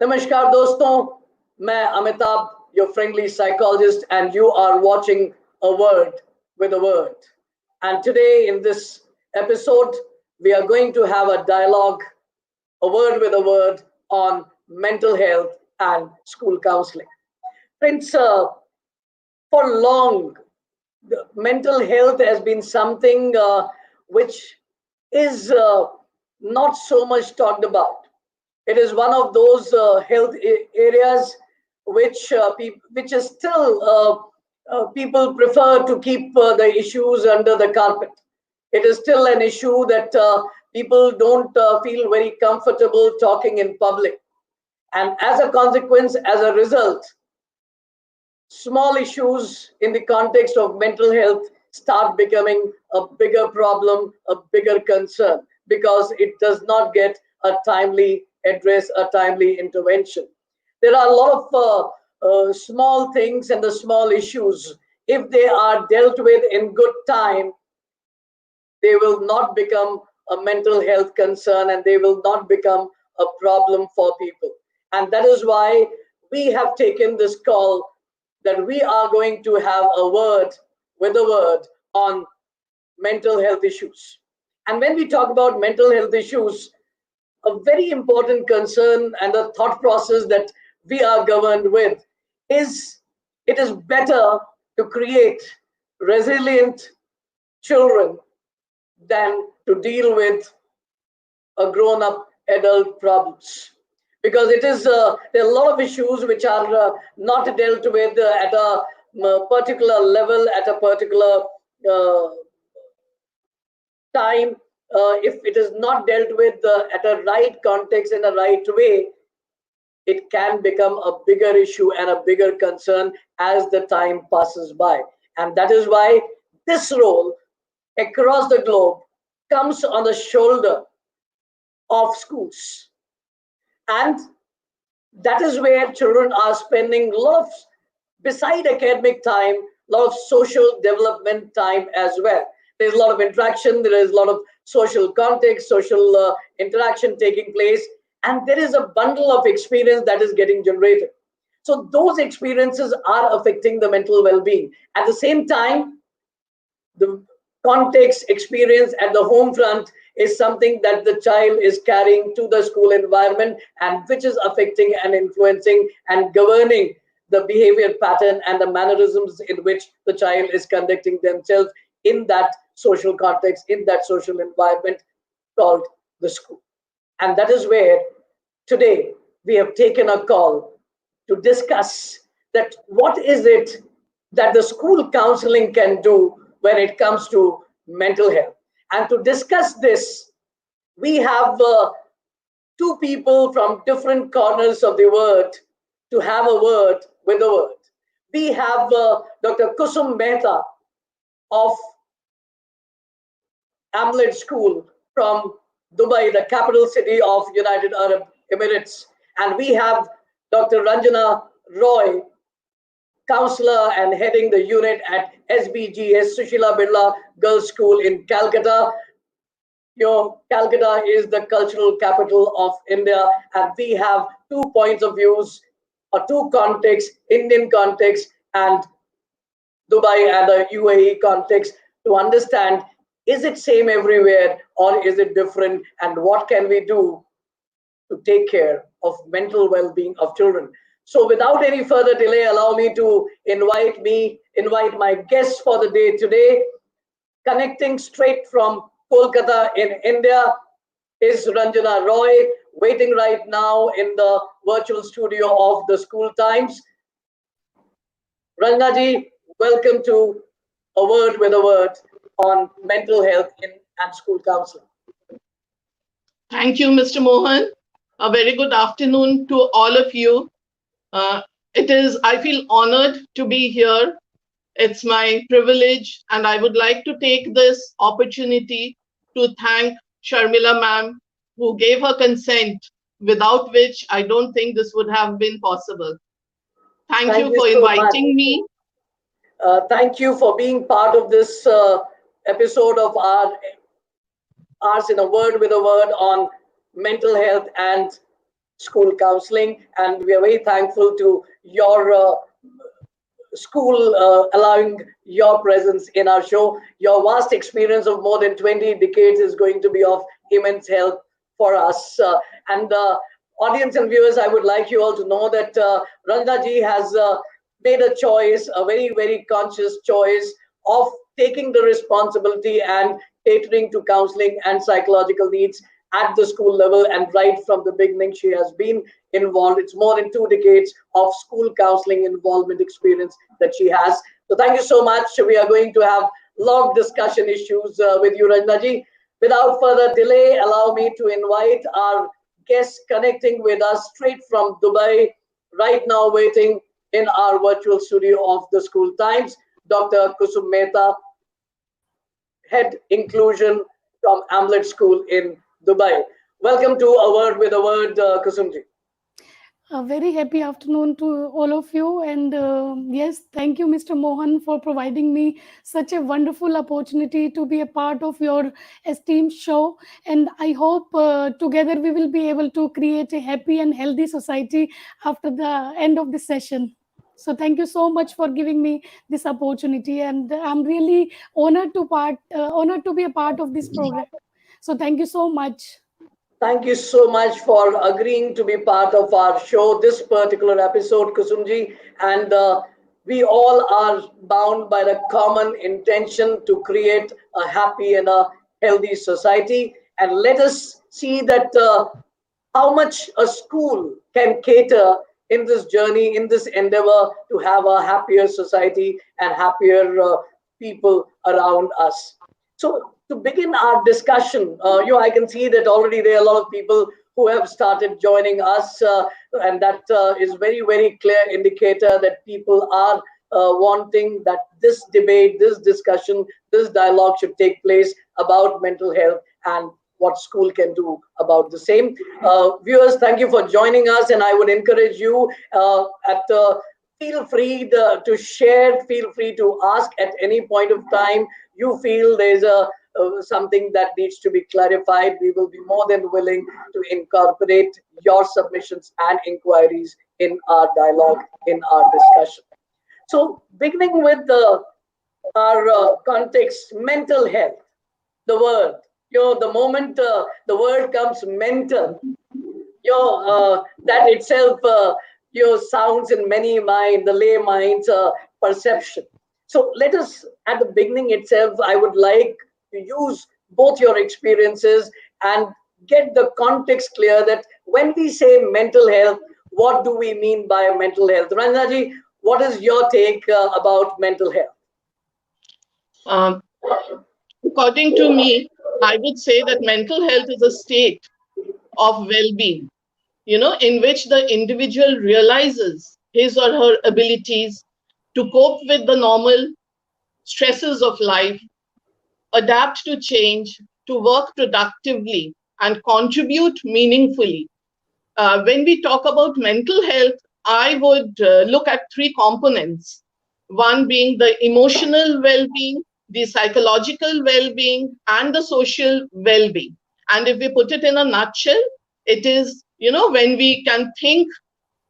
नमस्कार दोस्तों, मैं Amitabh, your friendly psychologist, and you are watching A Word with a Word. And today in this episode, we are going to have a dialogue, a word with a word on mental health and school counseling. Friends, for long, the mental health has been something which is not so much talked about. It is one of those health areas which is still people prefer to keep the issues under the carpet. It is still an issue that people don't feel very comfortable talking in public, and as a consequence, as a result, small issues in the context of mental health start becoming a bigger problem, a bigger concern, because it does not get a timely address, a timely intervention. There are a lot of small things and the small issues. If they are dealt with in good time, they will not become a mental health concern and they will not become a problem for people. And that is why we have taken this call that we are going to have a word with a word on mental health issues. And when we talk about mental health issues, a very important concern and a thought process that we are governed with is it is better to create resilient children than to deal with a grown up adult problems, because it is there are a lot of issues which are not dealt with at a particular level, at a particular uh, time. If it is not dealt with at a right context in a right way, it can become a bigger issue and a bigger concern as the time passes by. And that is why this role across the globe comes on the shoulder of schools. And that is where children are spending a lot of, beside academic time, a lot of social development time as well. There's a lot of interaction, there is a lot of social context, social interaction taking place, and there is a bundle of experience that is getting generated. So those experiences are affecting the mental well-being. At the same time, the context experience at the home front is something that the child is carrying to the school environment, and which is affecting and influencing and governing the behavior pattern and the mannerisms in which the child is conducting themselves in that social context, in that social environment called the school. And that is where today we have taken a call to discuss that what is it that the school counseling can do when it comes to mental health. And to discuss this, we have two people from different corners of the world to have a word with a word. We have Dr. Kusum Mehta of AMLED School from Dubai, the capital city of United Arab Emirates. And we have Dr. Ranjana Roy, counselor and heading the unit at SGBS, Sushila Birla Girls School in Calcutta. Calcutta is the cultural capital of India, and we have 2 points of views or two contexts, Indian context and Dubai and the UAE context, to understand, is it same everywhere or is it different, and what can we do to take care of mental well-being of children. So without any further delay, allow me to invite my guests for the day today. Connecting straight from Kolkata in India is Ranjana Roy, waiting right now in the virtual studio of the School Times. Ranjana ji, welcome to A Word with a Word on mental health and school counseling. Thank you, Mr. Mohan. A very good afternoon to all of you. I feel honored to be here. It's my privilege, and I would like to take this opportunity to thank Sharmila ma'am, who gave her consent, without which I don't think this would have been possible. Thank you for so much. inviting me. Thank you for being part of this episode of ours in A Word with a Word on mental health and school counseling, and we are very thankful to your school allowing your presence in our show. Your vast experience of more than 20 decades is going to be of immense help for us. And audience and viewers, I would like you all to know that Ranjana ji has made a choice, a very, very conscious choice of taking the responsibility and catering to counseling and psychological needs at the school level. And right from the beginning, she has been involved. It's more than 2 decades of school counseling involvement experience that she has. So thank you so much. We are going to have long discussion issues with you, Ranjana ji. Without further delay, allow me to invite our guest connecting with us straight from Dubai, right now waiting in our virtual studio of the School Times, Dr. Kusum Mehta, Head Inclusion from AMLED School in Dubai. Welcome to A Word with a Word, Kusumji. A very happy afternoon to all of you. And yes, thank you, Mr. Mohan, for providing me such a wonderful opportunity to be a part of your esteemed show. And I hope together we will be able to create a happy and healthy society after the end of the session. So thank you so much for giving me this opportunity. And I'm really honored to be a part of this program. So thank you so much. Thank you so much for agreeing to be part of our show, this particular episode, Kusumji. And we all are bound by the common intention to create a happy and a healthy society. And let us see that how much a school can cater in this journey, in this endeavor to have a happier society and happier people around us. So to begin our discussion, I can see that already there are a lot of people who have started joining us, and that is very, very clear indicator that people are wanting that this debate, this discussion, this dialogue should take place about mental health and what school can do about the same. Viewers, thank you for joining us, and I would encourage you feel free to share, feel free to ask at any point of time you feel there's something that needs to be clarified. We will be more than willing to incorporate your submissions and inquiries in our dialogue, in our discussion. So beginning with our context, mental health, the word, the moment the word comes mental, that itself, sounds in many minds, the lay minds, perception. So let us, at the beginning itself, I would like to use both your experiences and get the context clear that when we say mental health, what do we mean by mental health? Ranjana ji, what is your take about mental health? According to me, I would say that mental health is a state of well-being, in which the individual realizes his or her abilities to cope with the normal stresses of life, adapt to change, to work productively, and contribute meaningfully. When we talk about mental health, I would look at three components. One being the emotional well-being, the psychological well-being, and the social well-being. And if we put it in a nutshell, it is, when we can think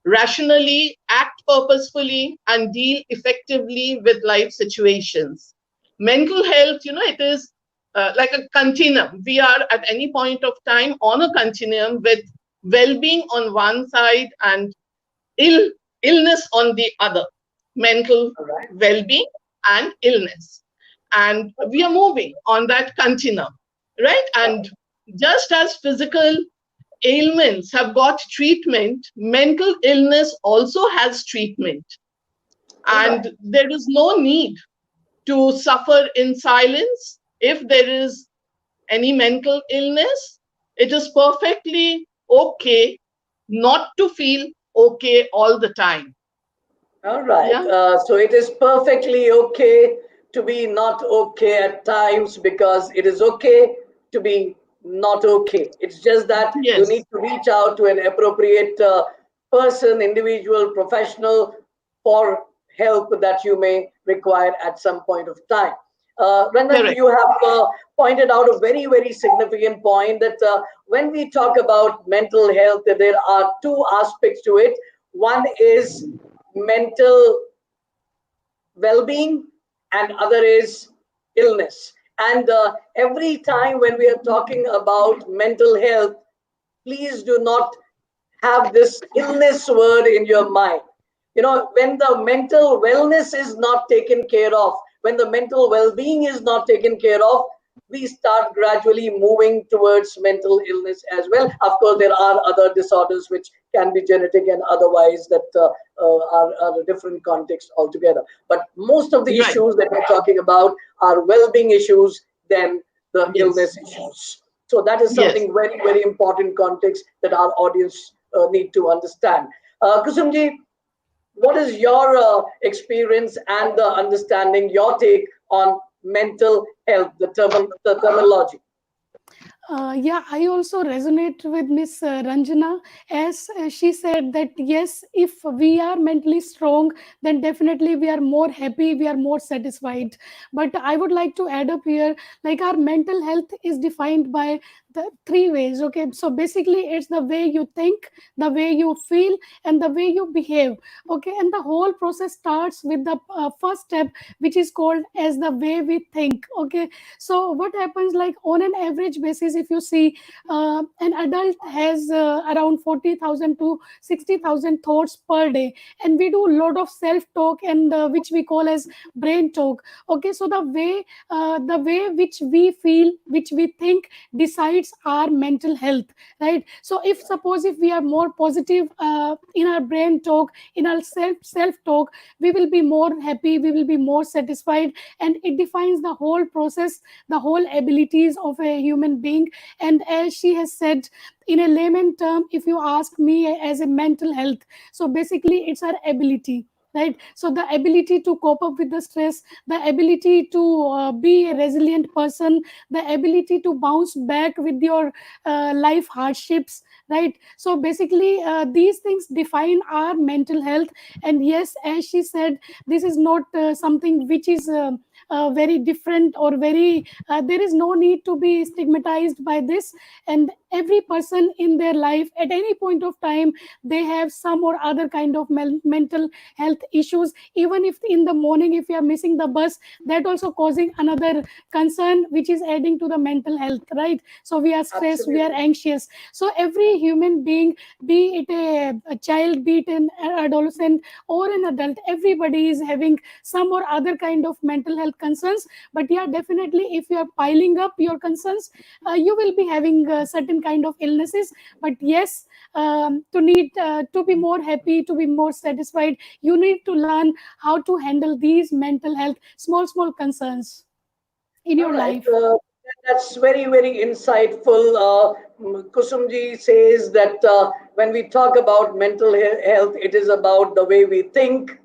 rationally, act purposefully, and deal effectively with life situations. Mental health, it is like a continuum. We are at any point of time on a continuum with well-being on one side and illness on the other. Mental well-being and illness. And we are moving on that continuum, right? And just as physical ailments have got treatment, mental illness also has treatment. And there is no need to suffer in silence. If there is any mental illness, it is perfectly okay not to feel okay all the time. All right. Yeah. So it is perfectly okay to be not okay at times, because it is okay to be not okay. It's just that you need to reach out to an appropriate person, individual, professional for help that you may require at some point of time. Ranjana, Correct. you have pointed out a very, very significant point that when we talk about mental health, there are two aspects to it. One is mental well-being, and other is illness. And every time when we are talking about mental health, please do not have this illness word in your mind. You know, when the mental wellness is not taken care of, when the mental well-being is not taken care of, we start gradually moving towards mental illness as well. Of course, there are other disorders which can be genetic and otherwise that are a different context altogether. But most of the Right. issues that we're talking about are well-being issues than the illness Yes. issues. So that is Yes. something very, very important context that our audience need to understand. Kusumji, what is your experience and the understanding, your take on mental health, the terminology? Yeah, I also resonate with Miss Ranjana, as she said that yes, if we are mentally strong, then definitely we are more happy, we are more satisfied. But I would like to add up here, like our mental health is defined by the three ways. Okay, so basically it's the way you think, the way you feel, and the way you behave. Okay, and the whole process starts with the first step, which is called as the way we think. Okay, so what happens, like on an average basis, if you see, an adult has around 40,000 to 60,000 thoughts per day, and we do a lot of self talk, and which we call as brain talk. Okay, so the way which we feel, which we think, decides our mental health, right? So if suppose if we are more positive in our brain talk, in our self talk, we will be more happy, we will be more satisfied, and it defines the whole process, the whole abilities of a human being. And as she has said, in a layman term, if you ask me as a mental health, so basically it's our ability, right? So the ability to cope up with the stress, the ability to be a resilient person, the ability to bounce back with your life hardships, right? So basically these things define our mental health. And yes, as she said, this is not something which is very different or very there is no need to be stigmatized by this. And every person in their life at any point of time, they have some or other kind of mental health issues. Even if in the morning, if you are missing the bus, that also causing another concern, which is adding to the mental health, right? So we are stressed, we are Absolutely. anxious. So every human being, be it a child, be it an adolescent or an adult, everybody is having some or other kind of mental health concerns. But yeah, definitely if you are piling up your concerns, you will be having certain kind of illnesses. But yes, to be more happy, to be more satisfied, you need to learn how to handle these mental health small concerns in All your right. life. That's very, very insightful. Kusumji says that when we talk about mental health, it is about the way we think,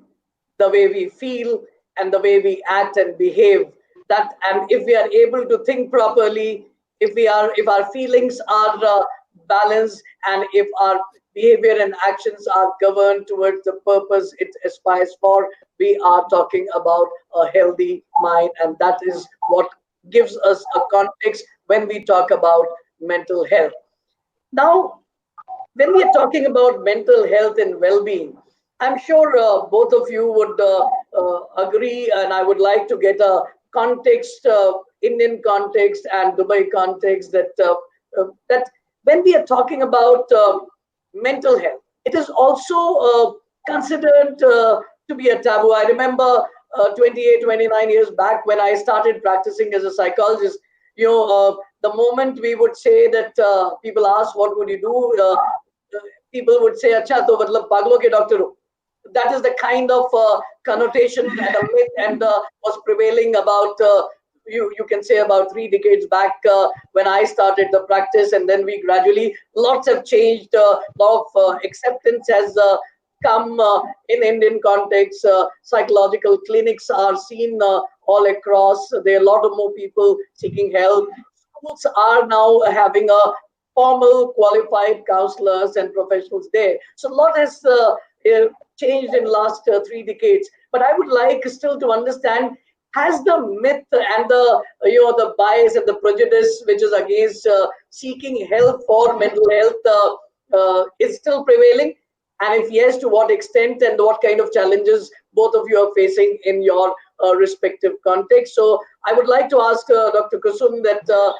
the way we feel, and the way we act and behave. That, and if we are able to think properly, if our feelings are balanced, and if our behavior and actions are governed towards the purpose it aspires for, we are talking about a healthy mind, and that is what gives us a context when we talk about mental health. Now, when we are talking about mental health and well-being, I'm sure both of you would agree, and I would like to get a context, Indian context and Dubai context, that when we are talking about mental health, it is also considered to be a taboo. I remember 28, 29 years back when I started practicing as a psychologist. You know, the moment we would say that people ask, "What would you do?" People would say, "Acha, to matlab paglo ke doctor ho." That is the kind of connotation and a myth and was prevailing about you can say about 3 decades back when I started the practice, and then we gradually lots have changed. Lot of acceptance has come in Indian context. Psychological clinics are seen all across. There are a lot of more people seeking help. Schools are now having a formal qualified counselors and professionals there. So a lot has changed in last 3 decades. But I would like still to understand, has the myth and the bias and the prejudice which is against seeking help for mental health is still prevailing? And if yes, to what extent and what kind of challenges both of you are facing in your respective context? So I would like to ask Dr. Kusum that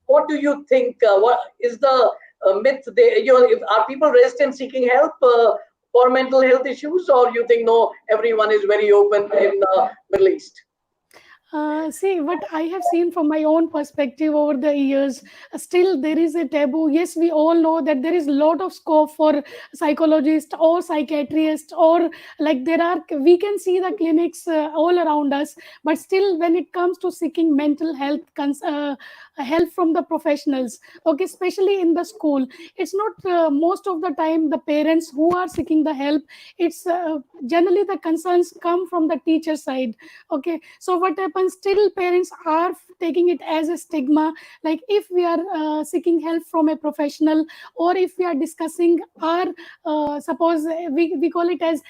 what do you think? What is the myth? If, are people resistant seeking help for mental health issues, or you think no, everyone is very open in Middle East? See, what I have seen from my own perspective over the years, still there is a taboo. Yes, we all know that there is a lot of scope for psychologists or psychiatrists, or like there are, we can see the clinics all around us, but still when it comes to seeking mental health help from the professionals, okay, especially in the school, it's not most of the time the parents who are seeking the help. It's generally the concerns come from the teacher side. Okay, so what happens, still parents are taking it as a stigma, like if we are seeking help from a professional, or if we are discussing our suppose we call it as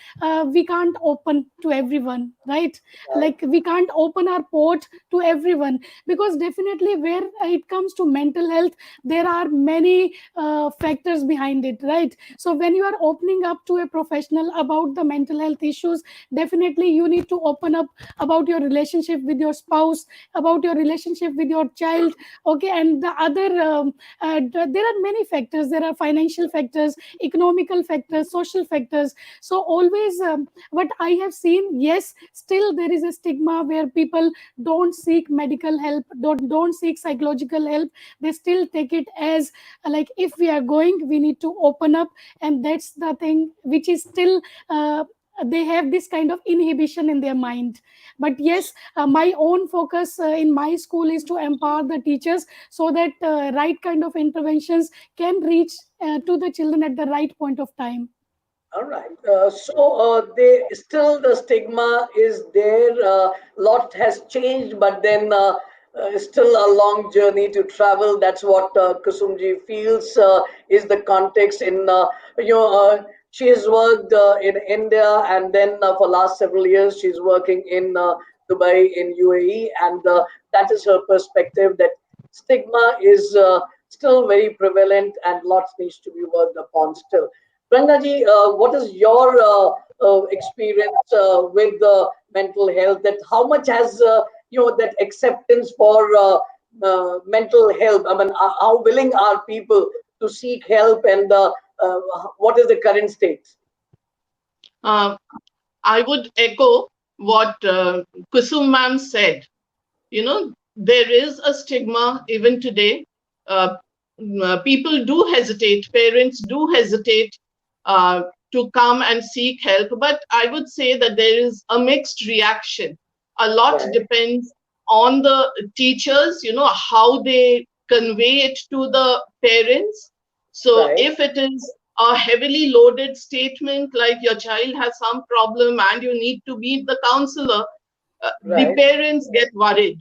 we can't open to everyone, right? Like we can't open our port to everyone, because definitely where it comes to mental health, there are many factors behind it, right? So when you are opening up to a professional about the mental health issues, definitely you need to open up about your relationship with your spouse, about your relationship with your child, okay, and the other there are many factors. There are financial factors, economical factors, social factors. So always what I have seen, yes, still there is a stigma where people don't seek medical help, don't seek psychological help. They still take it as like if we are going, we need to open up, and that's the thing which is still they have this kind of inhibition in their mind. But yes, my own focus in my school is to empower the teachers, so that right kind of interventions can reach to the children at the right point of time. All right. So they still the stigma is there. Lot has changed, but then still a long journey to travel. That's what Kusumji feels is the context. She has worked in India, and then for last several years she's working in Dubai in UAE, and that is her perspective. That stigma is still very prevalent, and lots needs to be worked upon still. Ranjana, what is your experience with mental health? That how much has that acceptance for mental health? I mean, how willing are people to seek help, and what is the current state? Uh, I would echo what Kusum ma'am said. There is a stigma even today. Uh, People do hesitate, parents do hesitate uh, to come and seek help. But I would say that there is a mixed reaction. A lot Right. depends on the teachers, how they convey it to the parents. So Right. if it is a heavily loaded statement like your child has some problem and you need to meet the counselor, the Right. parents get worried.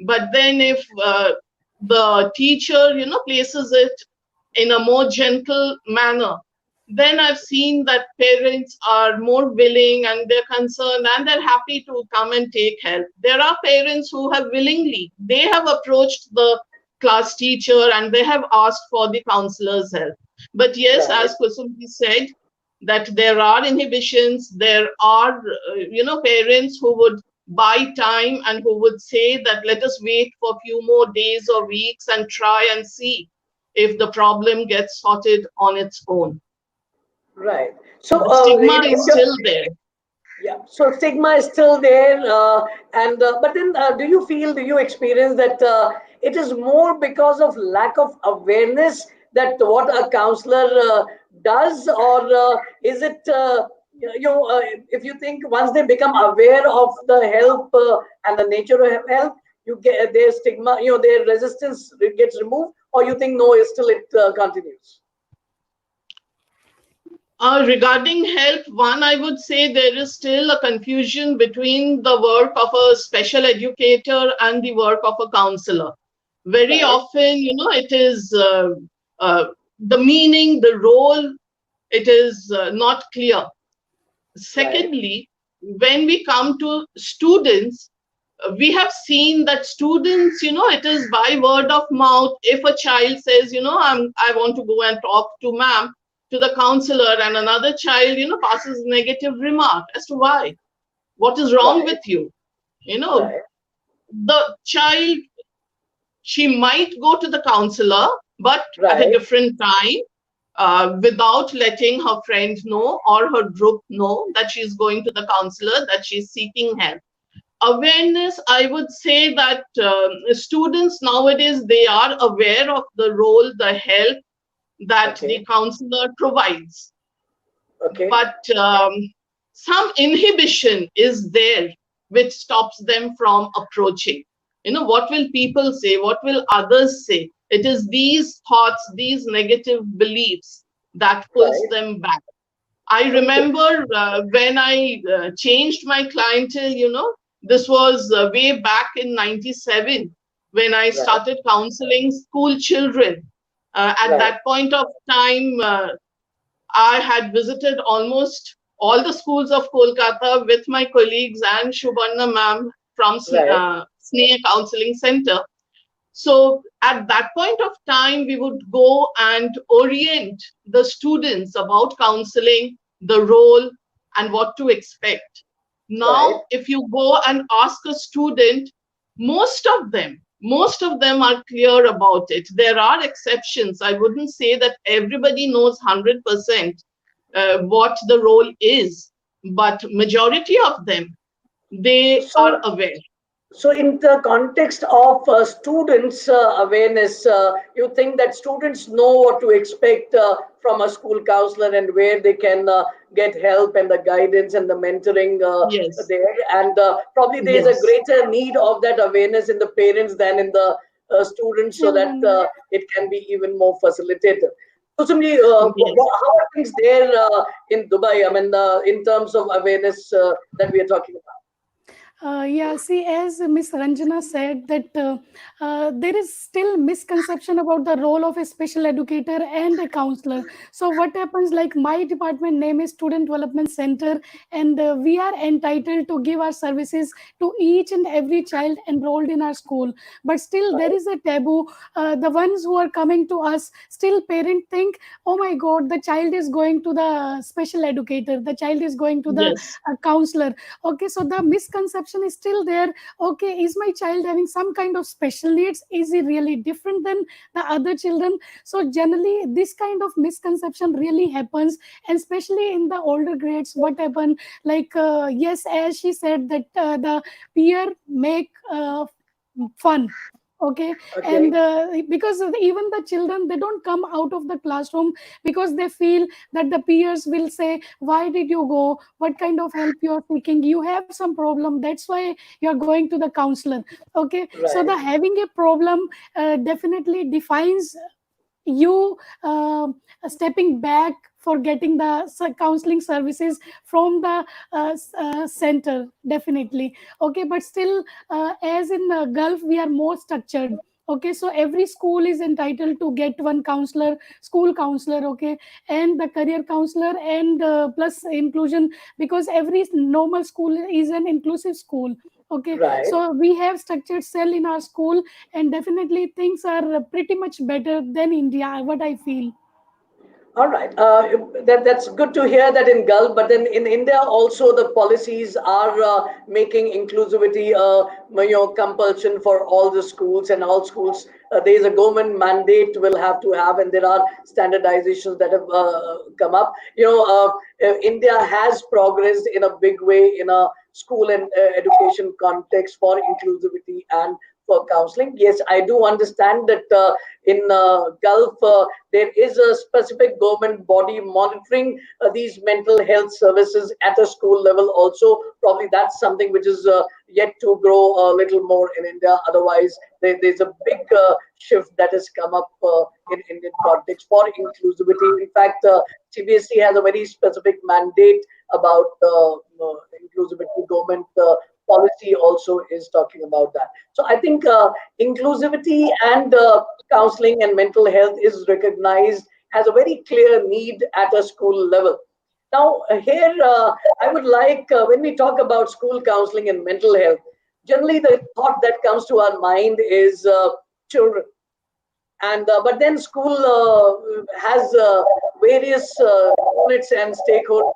But then if the teacher places it in a more gentle manner, then I've seen that parents are more willing and they're concerned and they're happy to come and take help. There are parents who have willingly, they have approached the class teacher and they have asked for the counselor's help. But yes, Right. as Kusumji said, that there are inhibitions, there are parents who would buy time and who would say that let us wait for a few more days or weeks and try and see if the problem gets sorted on its own. Right. So So the stigma is still there. yeah, so stigma is still there, and but then do you experience that it is more because of lack of awareness that what a counselor does, or is it if you think once they become aware of the help and the nature of help, you get their stigma, their resistance gets removed, or you think no, it's still it continues? Regarding help, one, I would say there is still a confusion between the work of a special educator and the work of a counselor. Very Right. often, it is the meaning, the role, it is not clear. Right. Secondly, when we come to students, we have seen that students, it is by word of mouth. If a child says, I want to go and talk to ma'am, to the counselor, and another child, passes negative remark as to why, what is wrong Right. with you, Right. the child, she might go to the counselor, but at a Right. different time, without letting her friend know or her group know that she's going to the counselor, that she's seeking help. Awareness, I would say that students nowadays, they are aware of the role, the help that Okay. the counselor provides, Okay. but some inhibition is there which stops them from approaching. What will people say, what will others say? It is these thoughts, these negative beliefs that pulls Right. them back. I Okay. remember when I changed my clientele, this was way back in 97 when I Right. started counseling school children. At Right. that point of time, I had visited almost all the schools of Kolkata with my colleagues and Shubhanna ma'am from Right. Sneha Counseling Center. So at that point of time, we would go and orient the students about counseling, the role, and what to expect. Right. Now, if you go and ask a student, most of them are clear about it. There are exceptions. I wouldn't say that everybody knows 100% what the role is, but majority of them, they are So, aware. so in the context of students' awareness, you think that students know what to expect from a school counselor and where they can get help and the guidance and the mentoring Yes, there, and probably there is a yes. greater need of that awareness in the parents than in the students, so that Children. it can be even more facilitated. Kusumji, Yes. how are things there in Dubai? I mean, in terms of awareness that we are talking about. Yeah, see, as Miss Ranjana said, that there is still misconception about the role of a special educator and a counselor. So, what happens? Like my department name is Student Development Center, and we are entitled to give our services to each and every child enrolled in our school. But still, there Right. is a taboo. The ones who are coming to us, still, parent think, oh my God, the child is going to the special educator, the child is going to the Yes. counselor. Okay, so the misconception is still there. Okay, is my child having some kind of special needs? Is he really different than the other children? So generally this kind of misconception really happens, and especially in the older grades. What happened, like yes, as she said, that the peer make fun. Okay, and Okay. because even the children, they don't come out of the classroom because they feel that the peers will say, why did you go, what kind of help you are seeking, you have some problem, that's why you are going to the counselor. Okay, so the Right. having a problem definitely defines you stepping back for getting the counseling services from the center, definitely. Okay, but still as in Gulf we are more structured. Okay, so every school is entitled to get one counselor, school counselor. Okay, and the career counselor, and plus inclusion, because every normal school is an inclusive school. Okay, Right. so we have structured cell in our school, and definitely things are pretty much better than India, what I feel. All right. That's good to hear that in Gulf, but then in India also the policies are making inclusivity compulsion for all the schools, and all schools. There is a government mandate will have to have, and there are standardizations that have come up. India has progressed in a big way in a school and education context for inclusivity and for counseling. Yes, I do understand that in Gulf there is a specific government body monitoring these mental health services at a school level also. Probably that's something which is yet to grow a little more in India. Otherwise, there's a big shift that has come up in Indian context for inclusivity. In fact, CBSE has a very specific mandate about inclusivity. Government policy also is talking about that. So I think inclusivity and counseling and mental health is recognized as a very clear need at a school level. Now, here I would like, when we talk about school counseling and mental health, generally the thought that comes to our mind is children. And but then school has various units and stakeholders,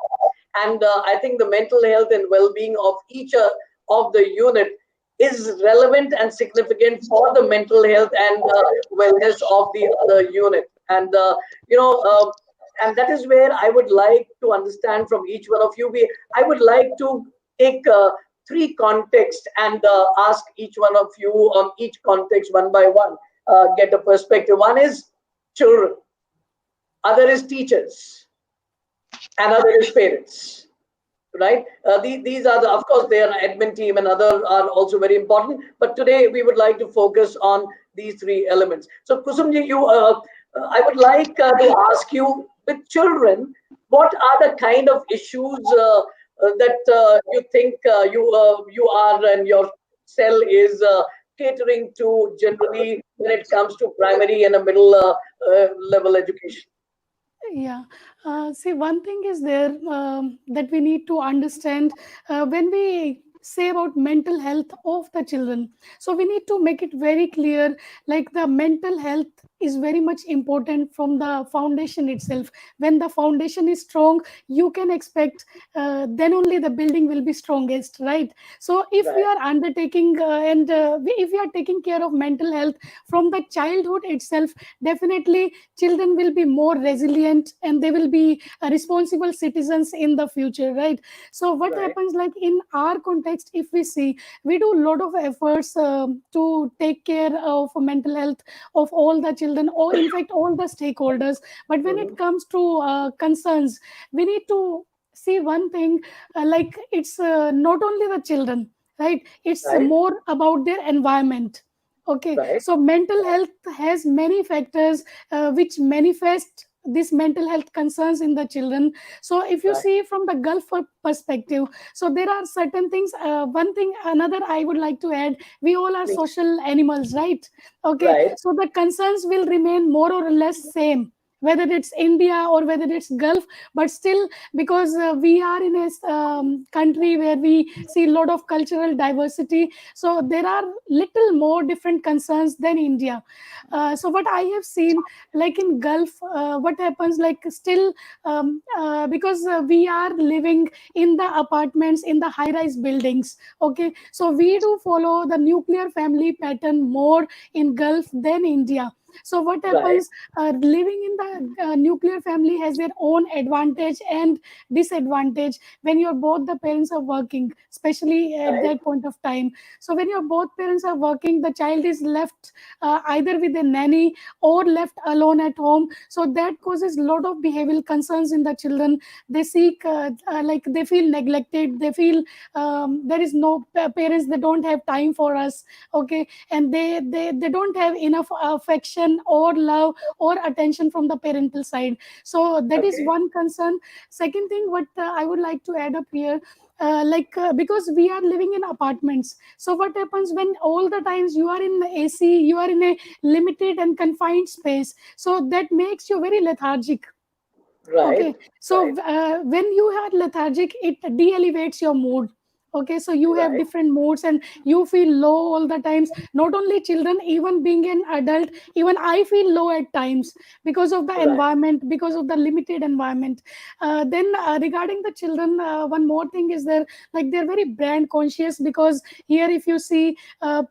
and I think the mental health and well-being of each of the unit is relevant and significant for the mental health and wellness of the other unit. And you know, and that is where I would like to understand from each one of you. I would like to take three contexts and ask each one of you on each context one by one, get a perspective. One is children, other is teachers, and other is parents, right? These are the, of course, they are an admin team and other are also very important. But today we would like to focus on these three elements. So Kusumji, I would like to ask you, with children, what are the kind of issues that you think you are and your cell is catering to generally when it comes to primary and a middle level education? Yeah. See, one thing is there that we need to understand when we say about mental health of the children. So we need to make it very clear, like the mental health is very much important from the foundation itself. When the foundation is strong, you can expect then only the building will be strongest, right? So if we Right, are undertaking if we are taking care of mental health from the childhood itself, definitely children will be more resilient and they will be responsible citizens in the future, right? So what right, happens, like in our context, if we see, we do a lot of efforts to take care of mental health of all the children, or in fact all the stakeholders. But when it mhm, comes to concerns, we need to see one thing, like it's not only the children, right? It's right, more about their environment. Okay, right, so mental health has many factors which manifest this mental health concerns in the children. So if you right. see from the gulf perspective, so there are certain things, one thing another I would like to add, we all are Please. social animals, right? Okay, Right, so the concerns will remain more or less same, whether it's India or whether it's gulf. But still, because we are in a country where we see a lot of cultural diversity, so there are little more different concerns than India. So what I have seen, like in gulf, what happens, like still because we are living in the apartments in the high rise buildings. Okay, so we do follow the nuclear family pattern more in gulf than India. So what right, happens, living in the nuclear family has their own advantage and disadvantage when your both the parents are working, especially at right, that point of time. So when your both parents are working, the child is left either with a nanny or left alone at home. So that causes a lot of behavioral concerns in the children. They seek like they feel neglected, they feel there is no parents, they don't have time for us. Okay, and they don't have enough affection or love or attention from the parental side. So that is okay, one concern. Second thing, what I would like to add up here, because we are living in apartments, so what happens when all the times you are in AC, you are in a limited and confined space, so that makes you very lethargic. right, Okay, so right, when you are lethargic, it de-elevates your mood. Okay, so you have right, different moods and you feel low all the times. Not only children, even being an adult, even I feel low at times because of the right, environment, because of the limited environment. Then regarding the children, one more thing is there, like they're very brand conscious, because here if you see,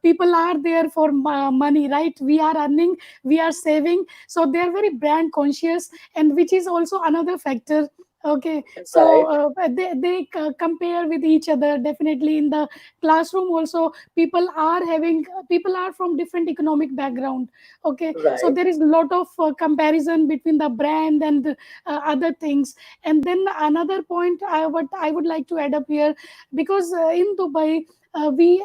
people are there for money, right? We are earning, we are saving, so they're very brand conscious, and which is also another factor. Okay, so right, they compare with each other. Definitely in the classroom also, people are from different economic background. Okay, so right, there is a lot of comparison between the brand and other things. And then another point, what I would like to add up here, because in Dubai, we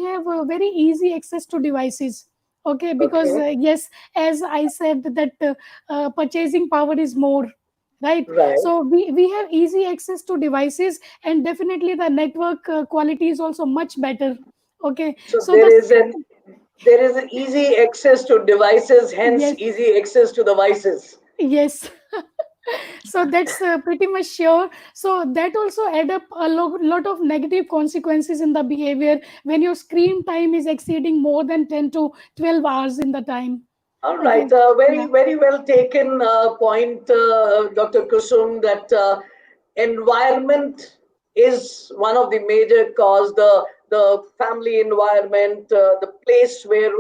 have very easy access to devices. Okay, because okay, yes, as I said that purchasing power is more, right? right. So we have easy access to devices, and definitely the network quality is also much better. Okay, So so the there is an easy access to devices, hence yes, easy access to the vices. yes. So that's pretty much sure. So that also add up a lot of negative consequences in the behavior when your screen time is exceeding more than 10 to 12 hours in the time. All Okay. right, very, Yeah. very well taken point, Dr. Kusum, that environment is one of the major cause, the family environment, the place where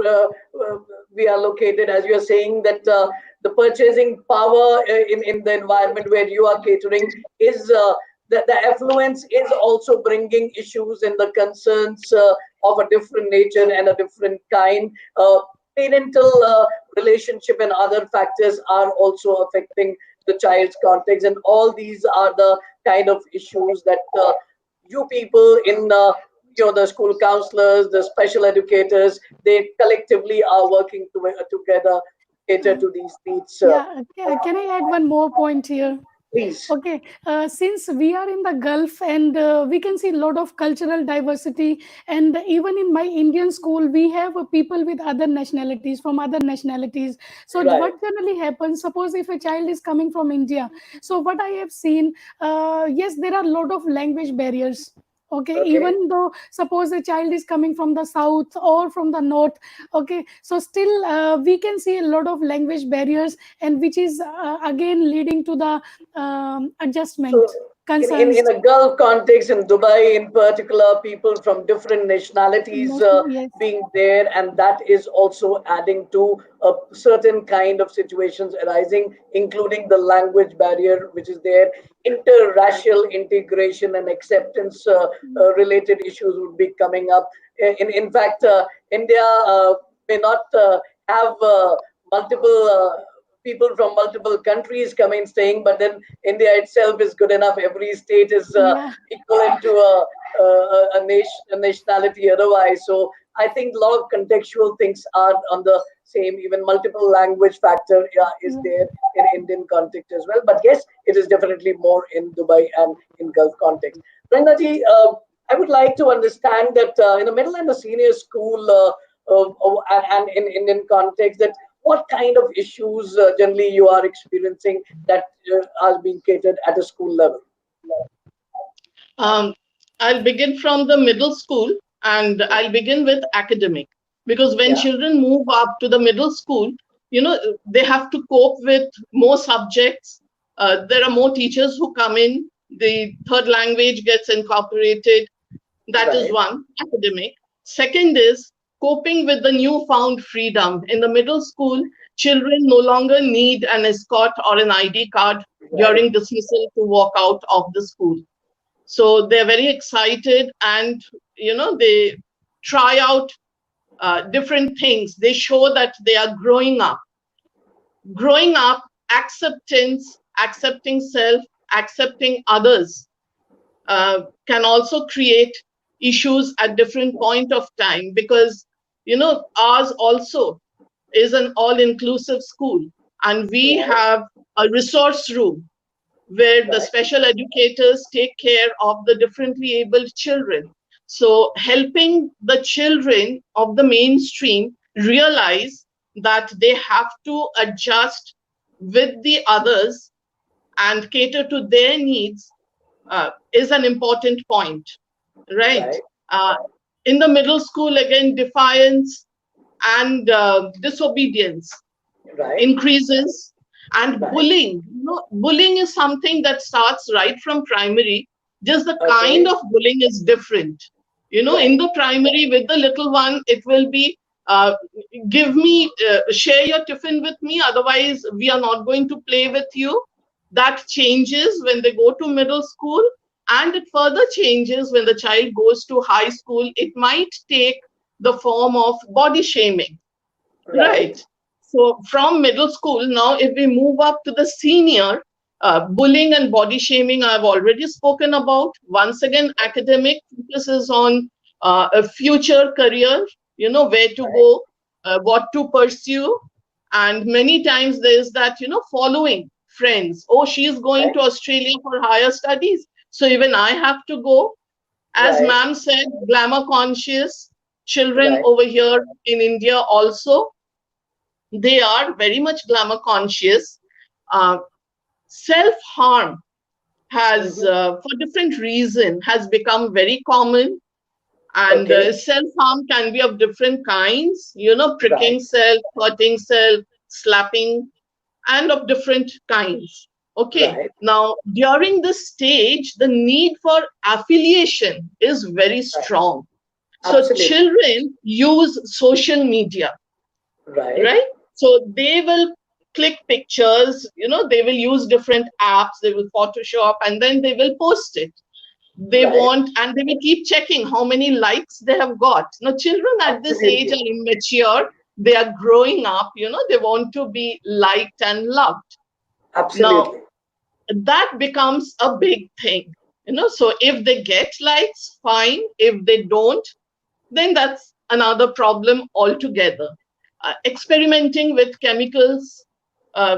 we are located, as you are saying, that the purchasing power in the environment where you are catering is the affluence is also bringing issues and the concerns of a different nature and a different kind. Parental relationship and other factors are also affecting the child's context, and all these are the kind of issues that you people in the school counselors, the special educators, they collectively are working together to cater Uh, to these needs. yeah. Can I add one more point here? Please. Okay, since we are in the Gulf and we can see a lot of cultural diversity, and even in my Indian school, we have people with other nationalities from other nationalities. So, Right. what generally happens? Suppose if a child is coming from India, so what I have seen, yes, there are a lot of language barriers. Okay, Okay. even though suppose a child is coming from the south or from the north, okay, so still we can see a lot of language barriers, and which is again leading to the So, adjustment in concerns. a Gulf context, in Dubai in particular, people from different nationalities Yes. being there, and that is also adding to a certain kind of situations arising, including the language barrier, which is there. Interracial integration and acceptance related issues would be coming up. In fact, India may not have multiple people from multiple countries coming staying, but then India itself is good enough. Every state is Yeah. equivalent to a nationality otherwise. So I think a lot of contextual things are on the same. Even multiple language factor, yeah, is Yeah. there in Indian context as well. But yes, it is definitely more in Dubai and in Gulf context. Rangaji, I would like to understand that in the middle and the senior school and in Indian context, that what kind of issues generally you are experiencing that are being catered at a school level? Um, I'll begin from the middle school and I'll begin with academic because when Yeah, children move up to the middle school, they have to cope with more subjects. There are more teachers who come in. The third language gets incorporated. That is right, one, academic. Second is coping with the newfound freedom. In the middle school, children no longer need an escort or an ID card right, during dismissal to walk out of the school. So they're very excited and they try out different things. They show that they are growing up. Acceptance, accepting self, accepting others can also create issues at different point of time because ours also is an all inclusive school, and we right, have a resource room where the right, special educators take care of the differently abled children. So, helping the children of the mainstream realize that they have to adjust with the others and cater to their needs is an important point, right? right, Uh, in the middle school, again, defiance and disobedience right, increases, and right. bullying is something that starts right from primary. Just the kind Okay, of bullying is different. In right, the primary with the little one, it will be share your tiffin with me, otherwise we are not going to play with you. That changes when they go to middle school, and it further changes when the child goes to high school. It might take the form of body shaming. right, Right. So from middle school, now if we move up to the senior, bullying and body shaming, I've already spoken about. Once again, academic focuses on a future career, where to right, go, what to pursue. And many times there's that, following friends. Oh, she's going right, to Australia for higher studies. So even I have to go. As right, ma'am said, glamour conscious children right, over here in India also, they are very much glamour conscious. Uh, self-harm has, for different reason, has become very common. And Okay. self-harm can be of different kinds, Right. pricking self, hurting self, slapping, and of different kinds. Okay. Right. Now, during this stage, the need for affiliation is very Right. strong. So Absolutely. children use social media, Right. right? So they will click pictures, they will use different apps, they will Photoshop, and then they will post it. They Right. want, and they will keep checking how many likes they have got. Now, children at this age Absolutely. are immature. They are growing up, they want to be liked and loved. Now, Absolutely. that becomes a big thing, so if they get likes, fine. If they don't, then that's another problem altogether. Experimenting with chemicals,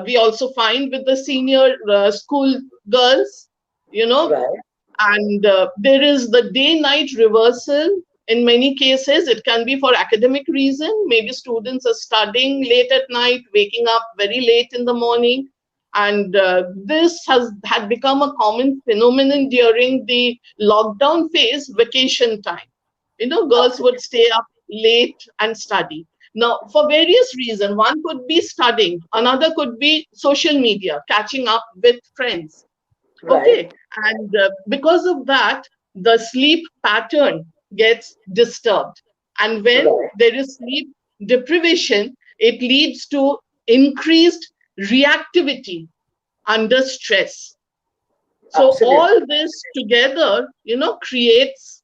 we also find with the senior school girls, you know, Right. and there is the day-night reversal. In many cases, it can be for academic reason. Maybe students are studying late at night, waking up very late in the morning. And this had become a common phenomenon during the lockdown phase, vacation time. Girls would Absolutely. stay up late and study. Now, for various reasons, one could be studying, another could be social media, catching up with friends. Right. Okay. And because of that, the sleep pattern gets disturbed. And when Right. there is sleep deprivation, it leads to increased reactivity under stress. So Absolutely. all this together, creates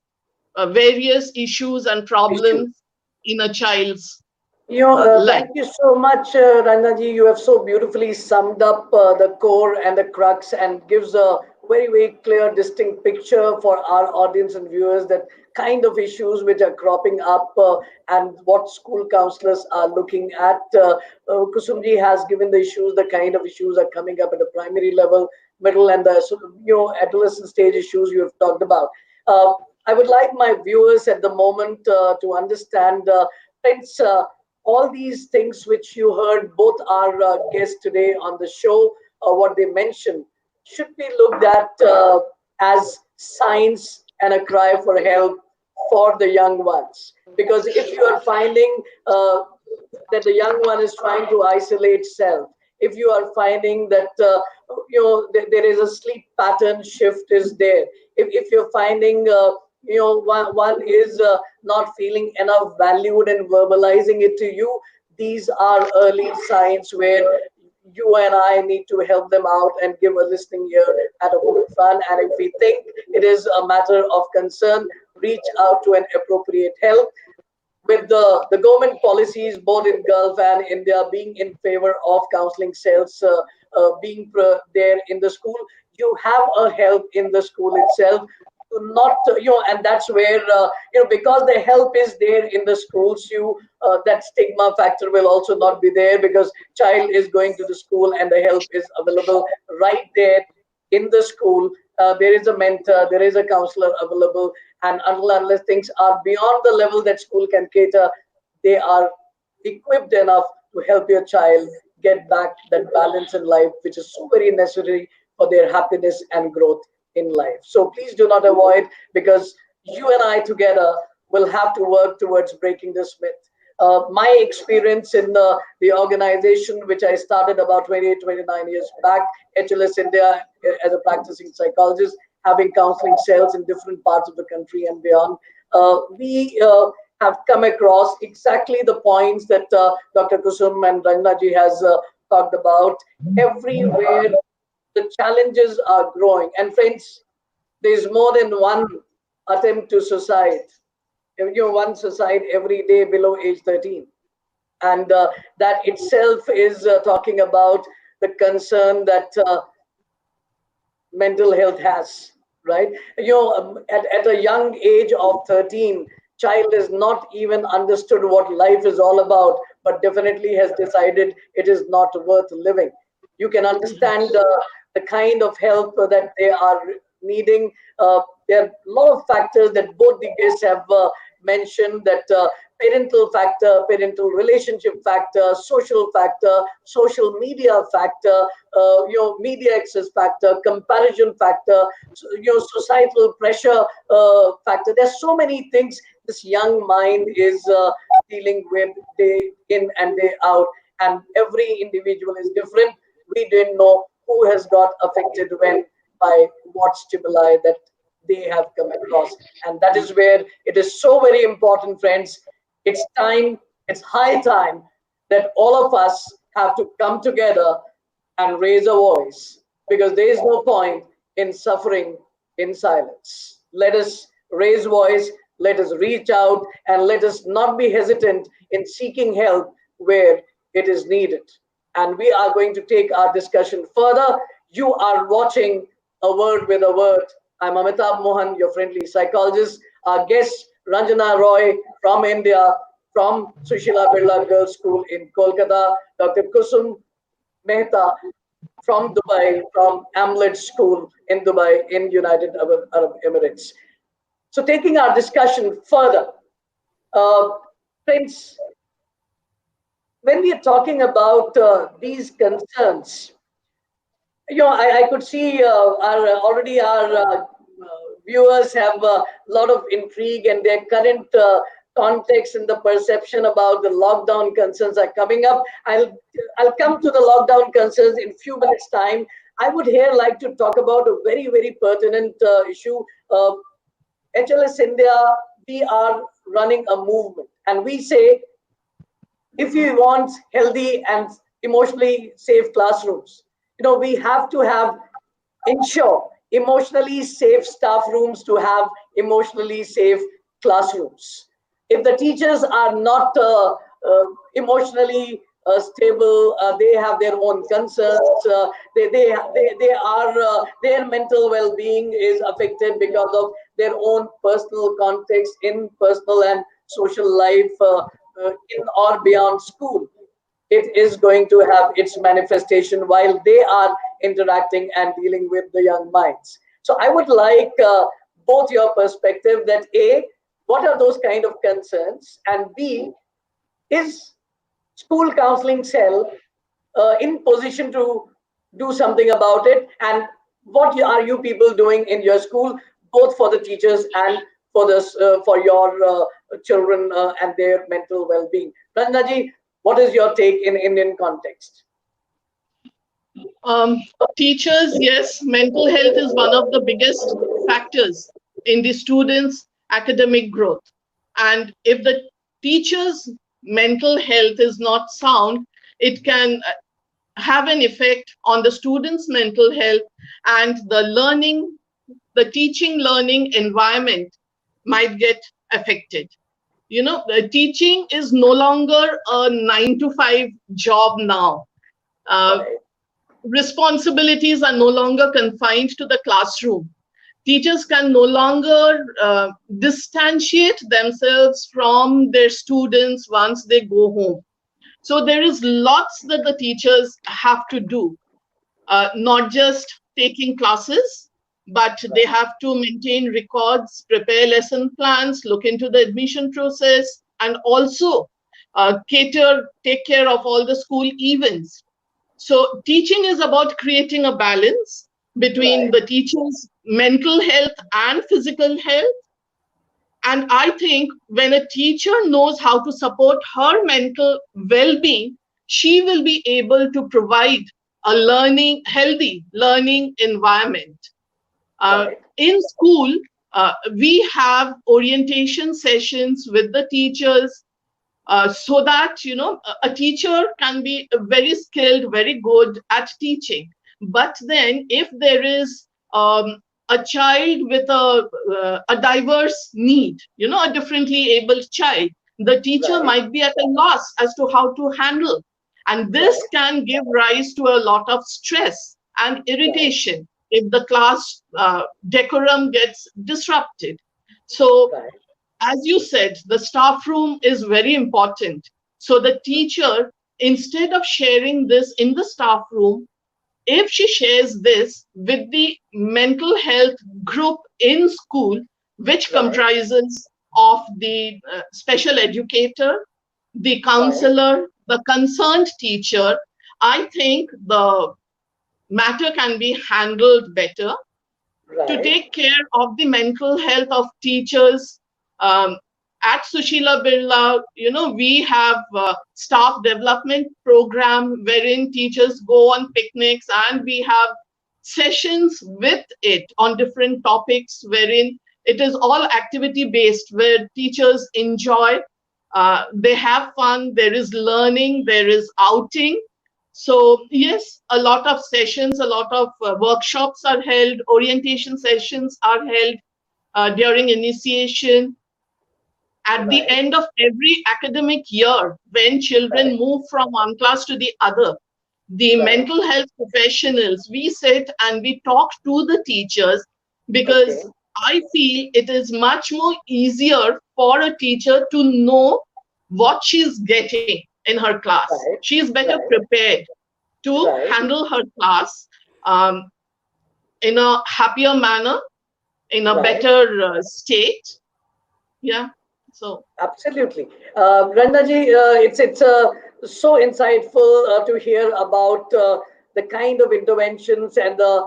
various issues and Issue. problems in a child's life. Thank you so much, Ranjana. You have so beautifully summed up the core and the crux and gives a very, very clear, distinct picture for our audience and viewers that kind of issues which are cropping up and what school counselors are looking at. Kusumji has given the issues, the kind of issues are coming up at the primary level, middle, and the adolescent stage issues you have talked about. Uh, I would like my viewers at the moment to understand. Friends, all these things which you heard both our guests today on the show, what they mentioned, should be looked at as signs and a cry for help for the young ones. Because if you are finding that the young one is trying to isolate self, if you are finding that there is a sleep pattern shift is there, if you're finding one is not feeling enough valued and verbalizing it to you, these are early signs where you and I need to help them out and give a listening ear at a forefront. And if we think it is a matter of concern, reach out to an appropriate help. With the government policies both in Gulf and India being in favor of counseling cells being there in the school, you have a help in the school itself. To not and that's where because the help is there in the schools, you that stigma factor will also not be there because child is going to the school and the help is available right there in the school. There is a mentor, there is a counselor available, and unless things are beyond the level that school can cater, they are equipped enough to help your child get back that balance in life, which is so very necessary for their happiness and growth in life. So please do not avoid, because you and I together will have to work towards breaking this myth. My experience in the organization, which I started about 28, 29 years back, HLS India, as a practicing psychologist, having counseling cells in different parts of the country and beyond, we have come across exactly the points that Dr. Kusum and Ranjana has talked about. Everywhere the challenges are growing. And friends, there's more than one attempt to suicide. One suicide every day below age 13. And that itself is talking about the concern that mental health has, right? At a young age of 13, child is not even understood what life is all about, but definitely has decided it is not worth living. You can understand the kind of help that they are needing. There are a lot of factors that both the guests have mentioned that parental factor, parental relationship factor, social factor, social media factor, media access factor, comparison factor, societal pressure factor. There's so many things this young mind is dealing with day in and day out, and every individual is different. We didn't know who has got affected when, by what stimuli that they have come across. And that is where it is so very important, friends. It's time, it's high time that all of us have to come together and raise a voice, because there is no point in suffering in silence. Let us raise voice, let us reach out, and let us not be hesitant in seeking help where it is needed. And we are going to take our discussion further. You are watching A Word with a Word. I'm Amitabh Mohan, your friendly psychologist. Our guest, Ranjana Roy from India, from Sushila Birla Girls School in Kolkata. Dr. Kusum Mehta from Dubai, from AMLED School in Dubai, in United Arab Emirates. So taking our discussion further, friends, when we are talking about these concerns, I could see our viewers have a lot of intrigue, and their current context and the perception about the lockdown concerns are coming up. I'll come to the lockdown concerns in few minutes time. I would here like to talk about a very, very pertinent issue. HLS India, we are running a movement, and we say, if we want healthy and emotionally safe classrooms, we have to ensure emotionally safe staff rooms to have emotionally safe classrooms. If the teachers are not emotionally stable, they have their own concerns, they are their mental well-being is affected because of their own personal context in personal and social life, in or beyond school. It is going to have its manifestation while they are interacting and dealing with the young minds. So I would like both your perspective, that A, what are those kind of concerns, and B, is school counseling cell in position to do something about it, and what are you people doing in your school, both for the teachers and for your children and their mental well-being. Ranjana, what is your take in Indian context? Teachers, yes, mental health is one of the biggest factors in the students' academic growth. And if the teacher's mental health is not sound, it can have an effect on the students' mental health, and the teaching learning environment might get affected. The teaching is no longer a 9 to 5 job now. Responsibilities are no longer confined to the classroom. Teachers can no longer distantiate themselves from their students once they go home. So there is lots that the teachers have to do, not just taking classes, but they have to maintain records, prepare lesson plans, look into the admission process, and also take care of all the school events. So teaching is about creating a balance between the teacher's mental health and physical health. And I think when a teacher knows how to support her mental well-being, she will be able to provide a healthy learning environment. In school, we have orientation sessions with the teachers, so that a teacher can be very skilled, very good at teaching. But then if there is a child with a diverse need, a differently abled child, the teacher might be at a loss as to how to handle. And this can give rise to a lot of stress and irritation if the class decorum gets disrupted. So, as you said, the staff room is very important. So the teacher, instead of sharing this in the staff room, if she shares this with the mental health group in school, which comprises of the special educator, the Right. counselor, the concerned teacher, I think the matter can be handled better. To Right. take care of the mental health of teachers. Um, at Sushila Birla, we have staff development program wherein teachers go on picnics, and we have sessions with it on different topics wherein it is all activity based, where teachers enjoy, they have fun, there is learning, there is outing. So yes, a lot of sessions, a lot of workshops are held, orientation sessions are held during initiation. At the Right. end of every academic year, when children Right. move from one class to the other, the Right. mental health professionals, we sit and we talk to the teachers, Okay. because I feel it is much more easier for a teacher to know what she's getting in her class. Right. She is better Right. prepared to Right. handle her class um, in a happier manner, in a Right. better state. Yeah. So, Absolutely. Randaji, it's so insightful to hear about the kind of interventions and the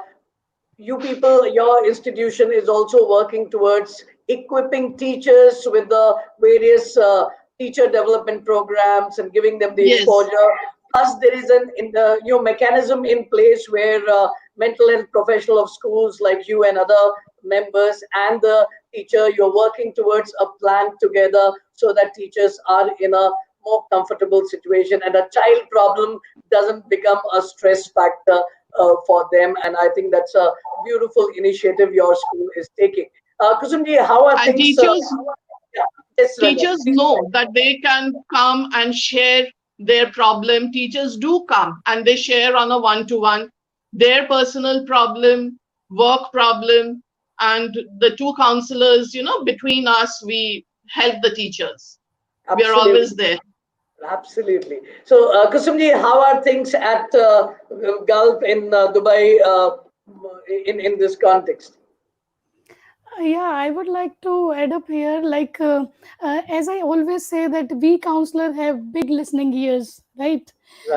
you people, your institution is also working towards equipping teachers with the various teacher development programs and giving them the yes, exposure. Plus, there is an mechanism in place where mental health professional of schools like you and other members and the teacher, you're working towards a plan together so that teachers are in a more comfortable situation and a child problem doesn't become a stress factor for them. And I think that's a beautiful initiative your school is taking. Kusumji, how are and things? Yeah, yes, Ranjan, teachers please go know that they can come and share their problem. Teachers do come and they share on a one-to-one their personal problem, work problem, and the two counselors, between us, we help the teachers. ahead. We are always Absolutely. there. Absolutely. So, Kusumji, how are things at Gulf in Dubai in this context? Yeah, I would like to add up here, like as I always say that we counselor have big listening ears, right?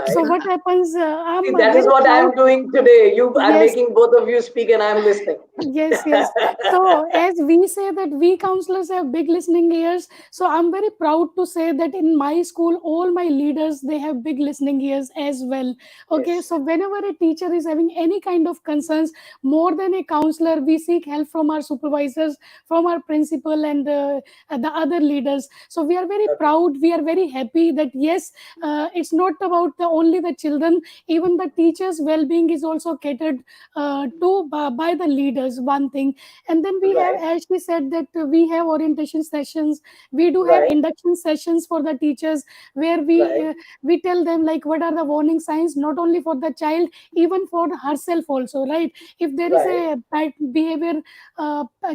So Right. what happens? See, I'm that is very what proud. I'm doing today. I'm Yes, making both of you speak and I'm listening. yes, yes. So as we say that we counselors have big listening ears, so I'm very proud to say that in my school all my leaders they have big listening ears as well. Okay, Yes. so whenever a teacher is having any kind of concerns, more than a counselor, we seek help from our supervisors, from our principal, and the other leaders. So we are very Okay. proud, we are very happy that yes, it's not about only the children, even the teachers well-being is also catered by the leaders, one thing. And then we have, Right. as she said, that we have orientation sessions, we do have Right. induction sessions for the teachers, where Right. we tell them like what are the warning signs, not only for the child, even for herself also, right? If there is Right. a bad behavior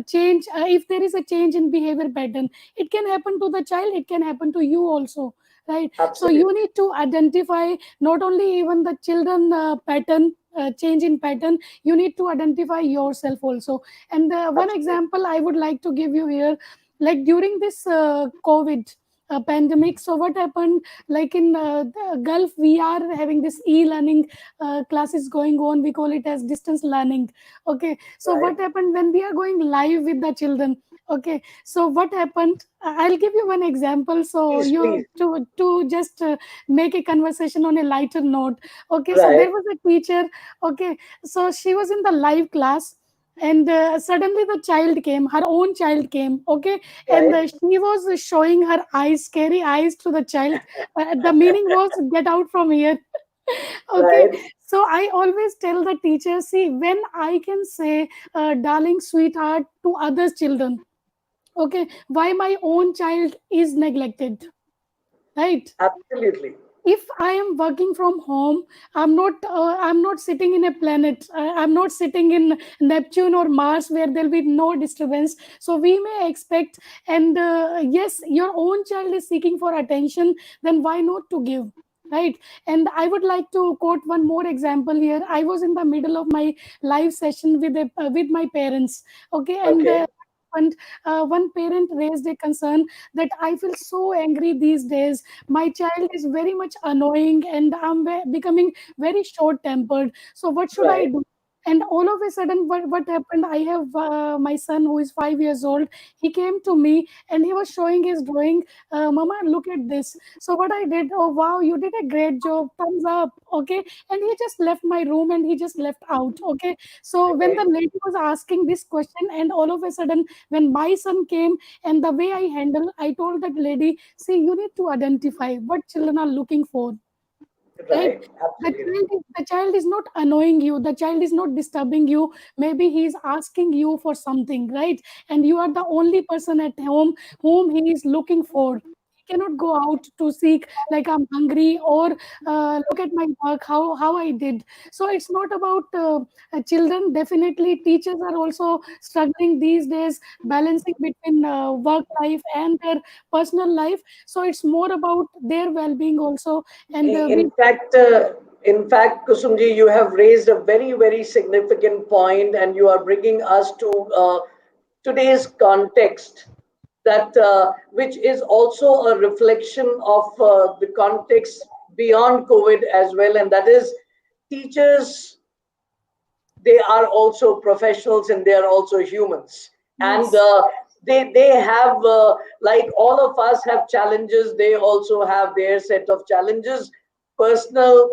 change, if there is a change in behavior pattern, it can happen to the child, it can happen to you also, right? So you Absolutely. need to identify not only even the children pattern, change in pattern, you need to identify yourself also. And one Absolutely. example I would like to give you here, like during this COVID pandemic, so what happened, like in the Gulf we are having this e-learning classes going on, we call it as distance learning. Okay, so Right. what happened when we are going live with the children? Okay, so what happened, I'll give you one example, so Please, you please. to just make a conversation on a lighter note. Okay, so Right. there was a teacher. Okay, so she was in the live class, and suddenly the child came, her own child came. Okay, and Right. she was showing her eyes, scary eyes to the child. The meaning was get out from here. Okay, Right. so I always tell the teacher, see, when I can say darling, sweetheart to others children, okay, why my own child is neglected, right? Absolutely. If I am working from home, I'm not sitting in a planet, I'm not sitting in Neptune or Mars where there'll be no disturbance, so we may expect. And yes, your own child is seeking for attention, then why not to give, right? And I would like to quote one more example here. I was in the middle of my live session with with my parents. Okay, and Okay. happened, one parent raised a concern that I feel so angry these days. My child is very much annoying and I'm becoming very short tempered. So what should I Right. do? And all of a sudden, what happened? I have my son who is 5 years old. He came to me and he was showing his drawing. Mama, look at this. So what I did, oh wow, you did a great job, thumbs up. Okay. And he just left my room and he just left out. Okay. So when Okay. the lady was asking this question, and all of a sudden, when my son came, and the way I handle, I told that lady, see, you need to identify what children are looking for, right? Right. Absolutely. The child is not annoying you, the child is not disturbing you. Maybe he is asking you for something, right? And you are the only person at home whom he is looking for. He cannot go out to seek, like, I'm hungry, or look at my work, how I did. So it's not about children. Definitely teachers are also struggling these days, balancing between work life and their personal life. So it's more about their well-being also. And we In fact, Kusumji, you have raised a very, very significant point, and you are bringing us to today's context, that which is also a reflection of the context beyond COVID as well, and that is teachers. They are also professionals and they are also humans, and Yes. they have like all of us have challenges. They also have their set of challenges, personal,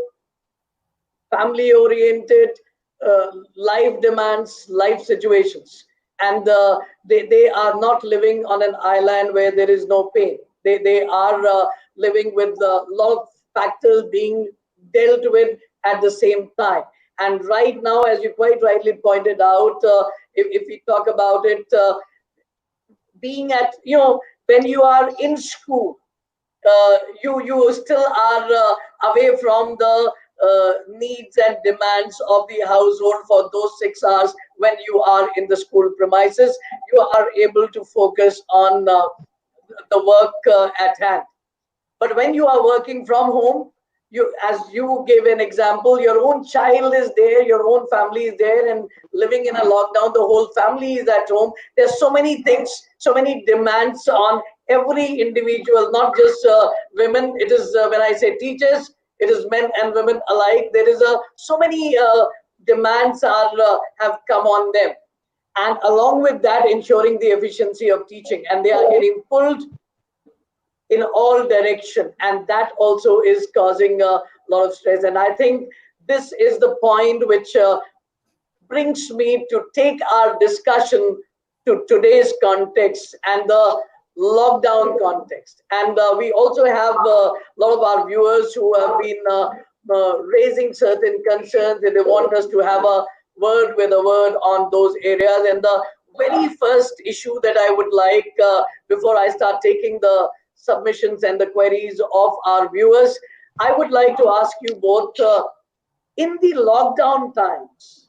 family oriented, life demands, life situations. And they are not living on an island where there is no pain. They are living with a lot of factors being dealt with at the same time. And right now, as you quite rightly pointed out, if we talk about it, being at, when you are in school, you still are away from the needs and demands of the household for those 6 hours. When you are in the school premises, you are able to focus on the work at hand. But when you are working from home, you, as you gave an example, your own child is there, your own family is there, and living in a lockdown, the whole family is at home. There's so many things, so many demands on every individual, not just women. It is when I say teachers, it is men and women alike. There is so many demands are have come on them, and along with that, ensuring the efficiency of teaching, and they are getting pulled in all direction, and that also is causing a lot of stress. And I think this is the point which brings me to take our discussion to today's context and the lockdown context. And we also have a lot of our viewers who have been raising certain concerns, and they want us to have a word with a word on those areas. And the very first issue that I would like, before I start taking the submissions and the queries of our viewers, I would like to ask you both, in the lockdown times,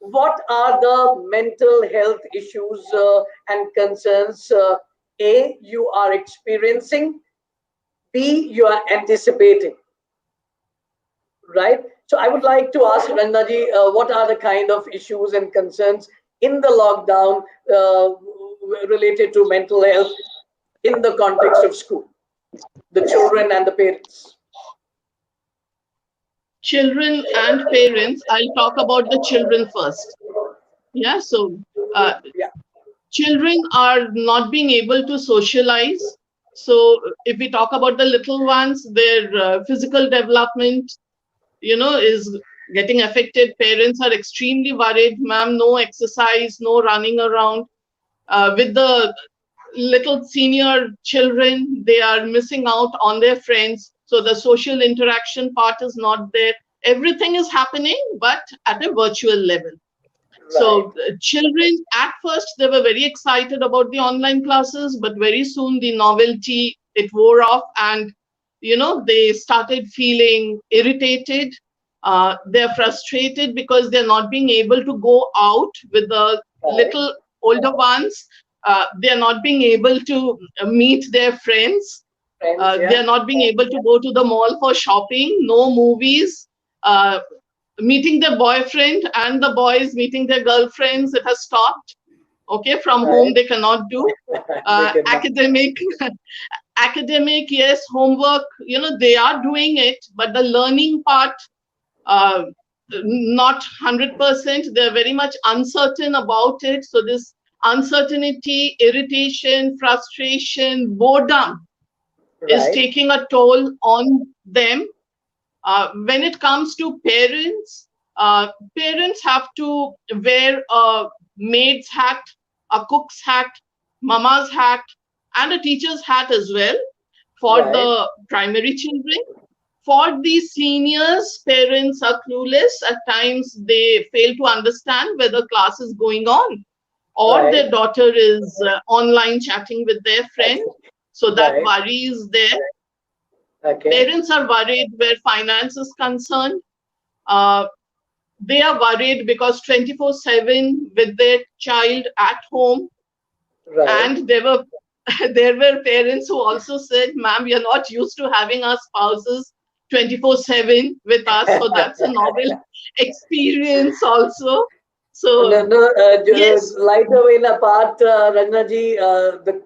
what are the mental health issues and concerns, A, you are experiencing, B, you are anticipating, right? So I would like to ask Ranjana, what are the kind of issues and concerns in the lockdown related to mental health in the context of school, the children and the parents? Children and parents, I'll talk about the children first. Yeah, so uh, Yeah, children are not being able to socialize. So if we talk about the little ones, their physical development, is getting affected. Parents are extremely worried. Ma'am, no exercise, no running around. With the little senior children, they are missing out on their friends. So the social interaction part is not there. Everything is happening, but at a virtual level. right, So children, at first, they were very excited about the online classes, but very soon the novelty, it wore off, and they started feeling irritated. They're frustrated because they're not being able to go out with the right. little older ones. They're not being able to meet their friends. Friends, yeah, They're not being able to go to the mall for shopping, no movies. Meeting their boyfriend and the boys meeting their girlfriends, it has stopped. Okay, from home Right. they cannot do. They cannot. Academic, academic, yes, homework, they are doing it, but the learning part, uh, not 100%. They're very much uncertain about it. So this uncertainty, irritation, frustration, boredom is Right. taking a toll on them. When it comes to parents, parents have to wear a maid's hat, a cook's hat, mama's hat, and a teacher's hat as well for Right. the primary children. For the seniors, parents are clueless. At times, they fail to understand whether class is going on or Right. their daughter is online chatting with their friend. So that Right. worry is there. Okay. Parents are worried where finance is concerned. Uh, they are worried because 24/7 with their child at home. Right. And there were parents who also said, ma'am, we are not used to having our spouses 24/7 with us. So that's a novel experience also. No, So no, yes, light away in apart, Ranjana ji, the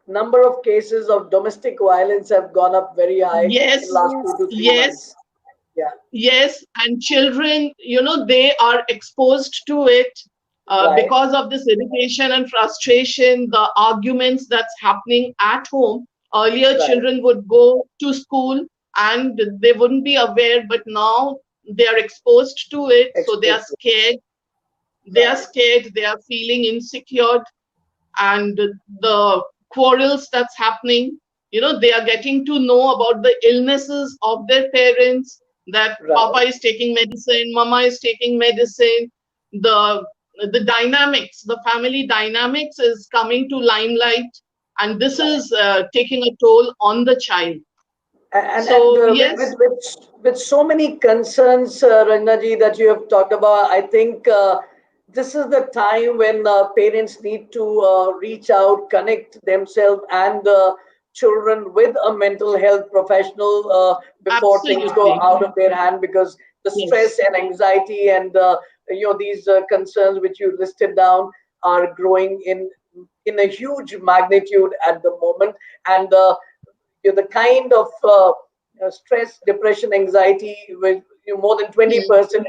number of cases of domestic violence have gone up very high in yes, last 2 to 3 yes, months. Yeah. yes. And children, they are exposed to it Right. because of this irritation and frustration, the arguments that's happening at home. Earlier, Right. children would go to school and they wouldn't be aware, but now they are exposed to it. So they are Exposed. scared. They are Right. scared. They are feeling insecure, and the quarrels that's happening, they are getting to know about the illnesses of their parents, that papa Right. is taking medicine, mama is taking medicine. The dynamics, the family dynamics is coming to limelight, and this Right. is taking a toll on the child. And So with, yes. with so many concerns, Ranjana ji, that you have talked about, I think this is the time when parents need to reach out, connect themselves and children with a mental health professional before things go Absolutely. out of their hand, because the stress Yes. and anxiety and these concerns which you listed down are growing in a huge magnitude at the moment. And the kind of stress, depression, anxiety with more than Hmm. 20%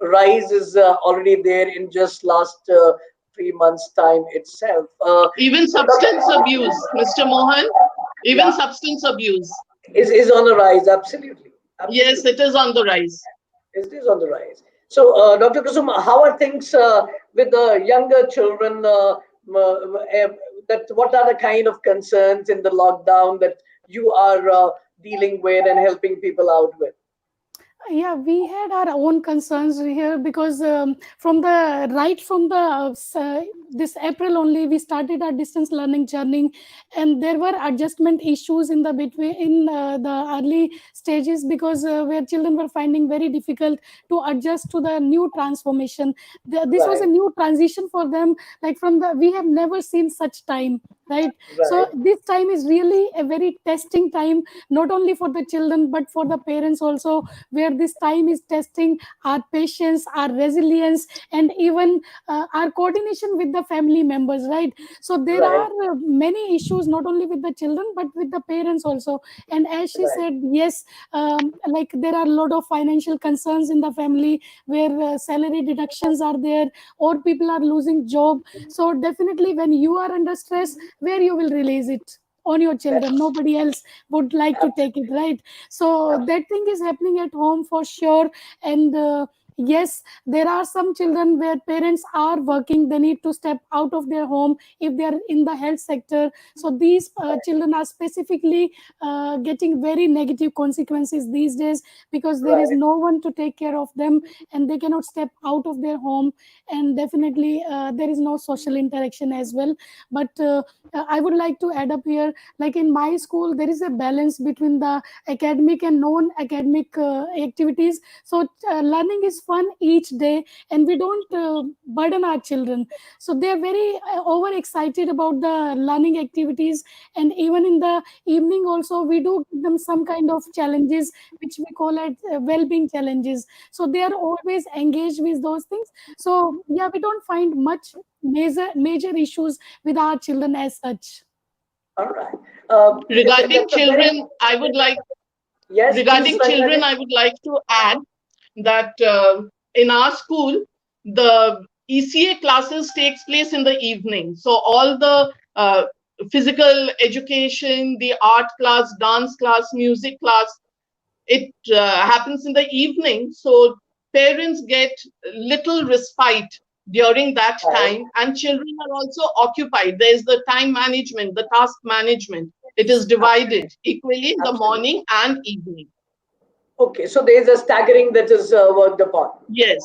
rise is already there in just last 3 months time itself. Even substance abuse, Mr. Mohan, even Yeah, substance abuse. is on the rise. Absolutely, Yes, absolutely, it is on the rise. it is on the rise. So, Dr. Kusum, how are things with the younger children? That what are the kind of concerns in the lockdown that you are dealing with and helping people out with? Yeah, we had our own concerns here because from the right from the this April only we started our distance learning journey, and there were adjustment issues in the between in the early stages, because where children were finding very difficult to adjust to the new transformation. This was a Right, new transition for them, like from the we have never seen such time, right? So right, this time is really a very testing time, not only for the children but for the parents also, where this time is testing our patience, our resilience, and even our coordination with the family members, right? So there right, are many issues, not only with the children but with the parents also. And as she right. said, yes, like there are a lot of financial concerns in the family, where salary deductions are there, or people are losing job. So definitely when you are under stress, where you will release it? On your children. Abs- Nobody else would like to take it, right? So abs- that thing is happening at home for sure. And yes, there are some children where parents are working, they need to step out of their home if they are in the health sector. So these children are specifically getting very negative consequences these days, because there is right, no one to take care of them, and they cannot step out of their home. And definitely there is no social interaction as well. But I would like to add up here, like in my school there is a balance between the academic and non academic activities. So learning is fun each day, and we don't burden our children. So they are very overexcited about the learning activities, and even in the evening also we do give them some kind of challenges which we call it well-being challenges. So they are always engaged with those things. So yeah, we don't find much major issues with our children as such. All right. Regarding That's a very, children, I would like yes, please, regarding children, Ranjana. I would like to add that in our school, the ECA classes takes place in the evening. So all the physical education, the art class, dance class, music class, it happens in the evening. So parents get little respite during that Right. time, and children are also occupied. There's the time management, the task management. It is divided equally in the Absolutely. morning and evening. Okay, so there is a staggering that is worked upon. Yes,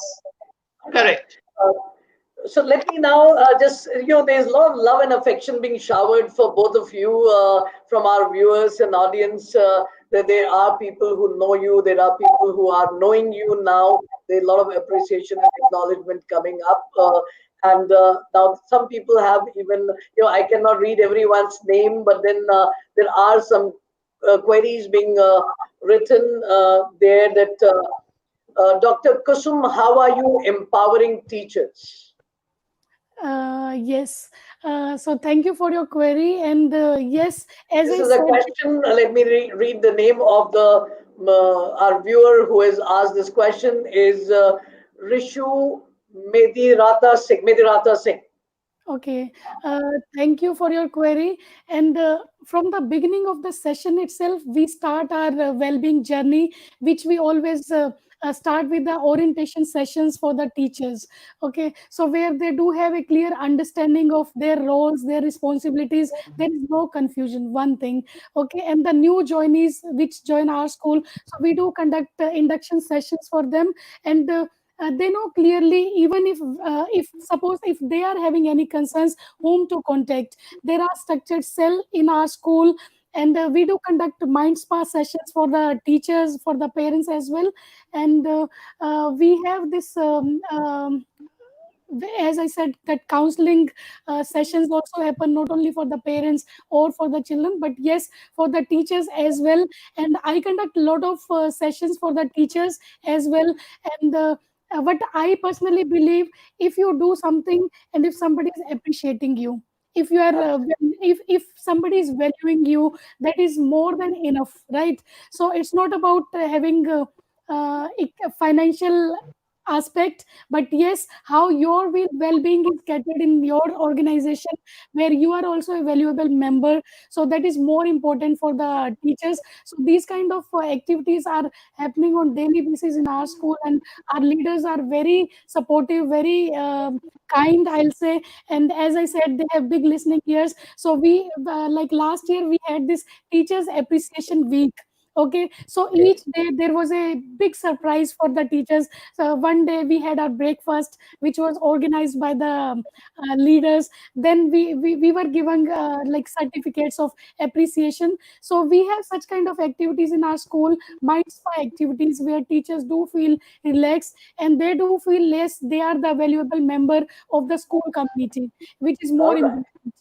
All right. correct. Uh, so let me now just, there's a lot of love and affection being showered for both of you from our viewers and audience. That there are people who know you, there are people who are knowing you now. There's a lot of appreciation and acknowledgement coming up. And now some people have even, I cannot read everyone's name, but then there are some queries being written there that Dr. Kusum, how are you empowering teachers? Yes. So thank you for your query. And yes, as This I is a said, question. Let me read the name of the our viewer who has asked this question is Rishu Medirata Singh. okay, thank you for your query. And from the beginning of the session itself, we start our well-being journey, which we always start with the orientation sessions for the teachers. Okay, so where they do have a clear understanding of their roles, their responsibilities, there is no confusion. One thing, okay, and the new joinees which join our school, so we do conduct induction sessions for them, and they know clearly, even if suppose if they are having any concerns, whom to contact. There are structured cell in our school, and we do conduct mind spa sessions for the teachers, for the parents as well. And we have this as I said, that counseling sessions also happen, not only for the parents or for the children, but yes, for the teachers as well. And I conduct a lot of sessions for the teachers as well. And what I personally believe, if you do something and if somebody is appreciating you, if you are if somebody is valuing you, that is more than enough, right? So it's not about having financial aspect, but yes, how your well-being is catered in your organization, where you are also a valuable member. So that is more important for the teachers. So these kind of activities are happening on daily basis in our school, and our leaders are very supportive, very kind, I'll say. And as I said, they have big listening ears. So we like last year we had this teachers appreciation week. Okay, so Okay. each day there was a big surprise for the teachers. So one day we had our breakfast, which was organized by the leaders. Then we were given like certificates of appreciation. So we have such kind of activities in our school, mind spa activities, where teachers do feel relaxed, and they do feel less they are the valuable member of the school community, which is more All right. important.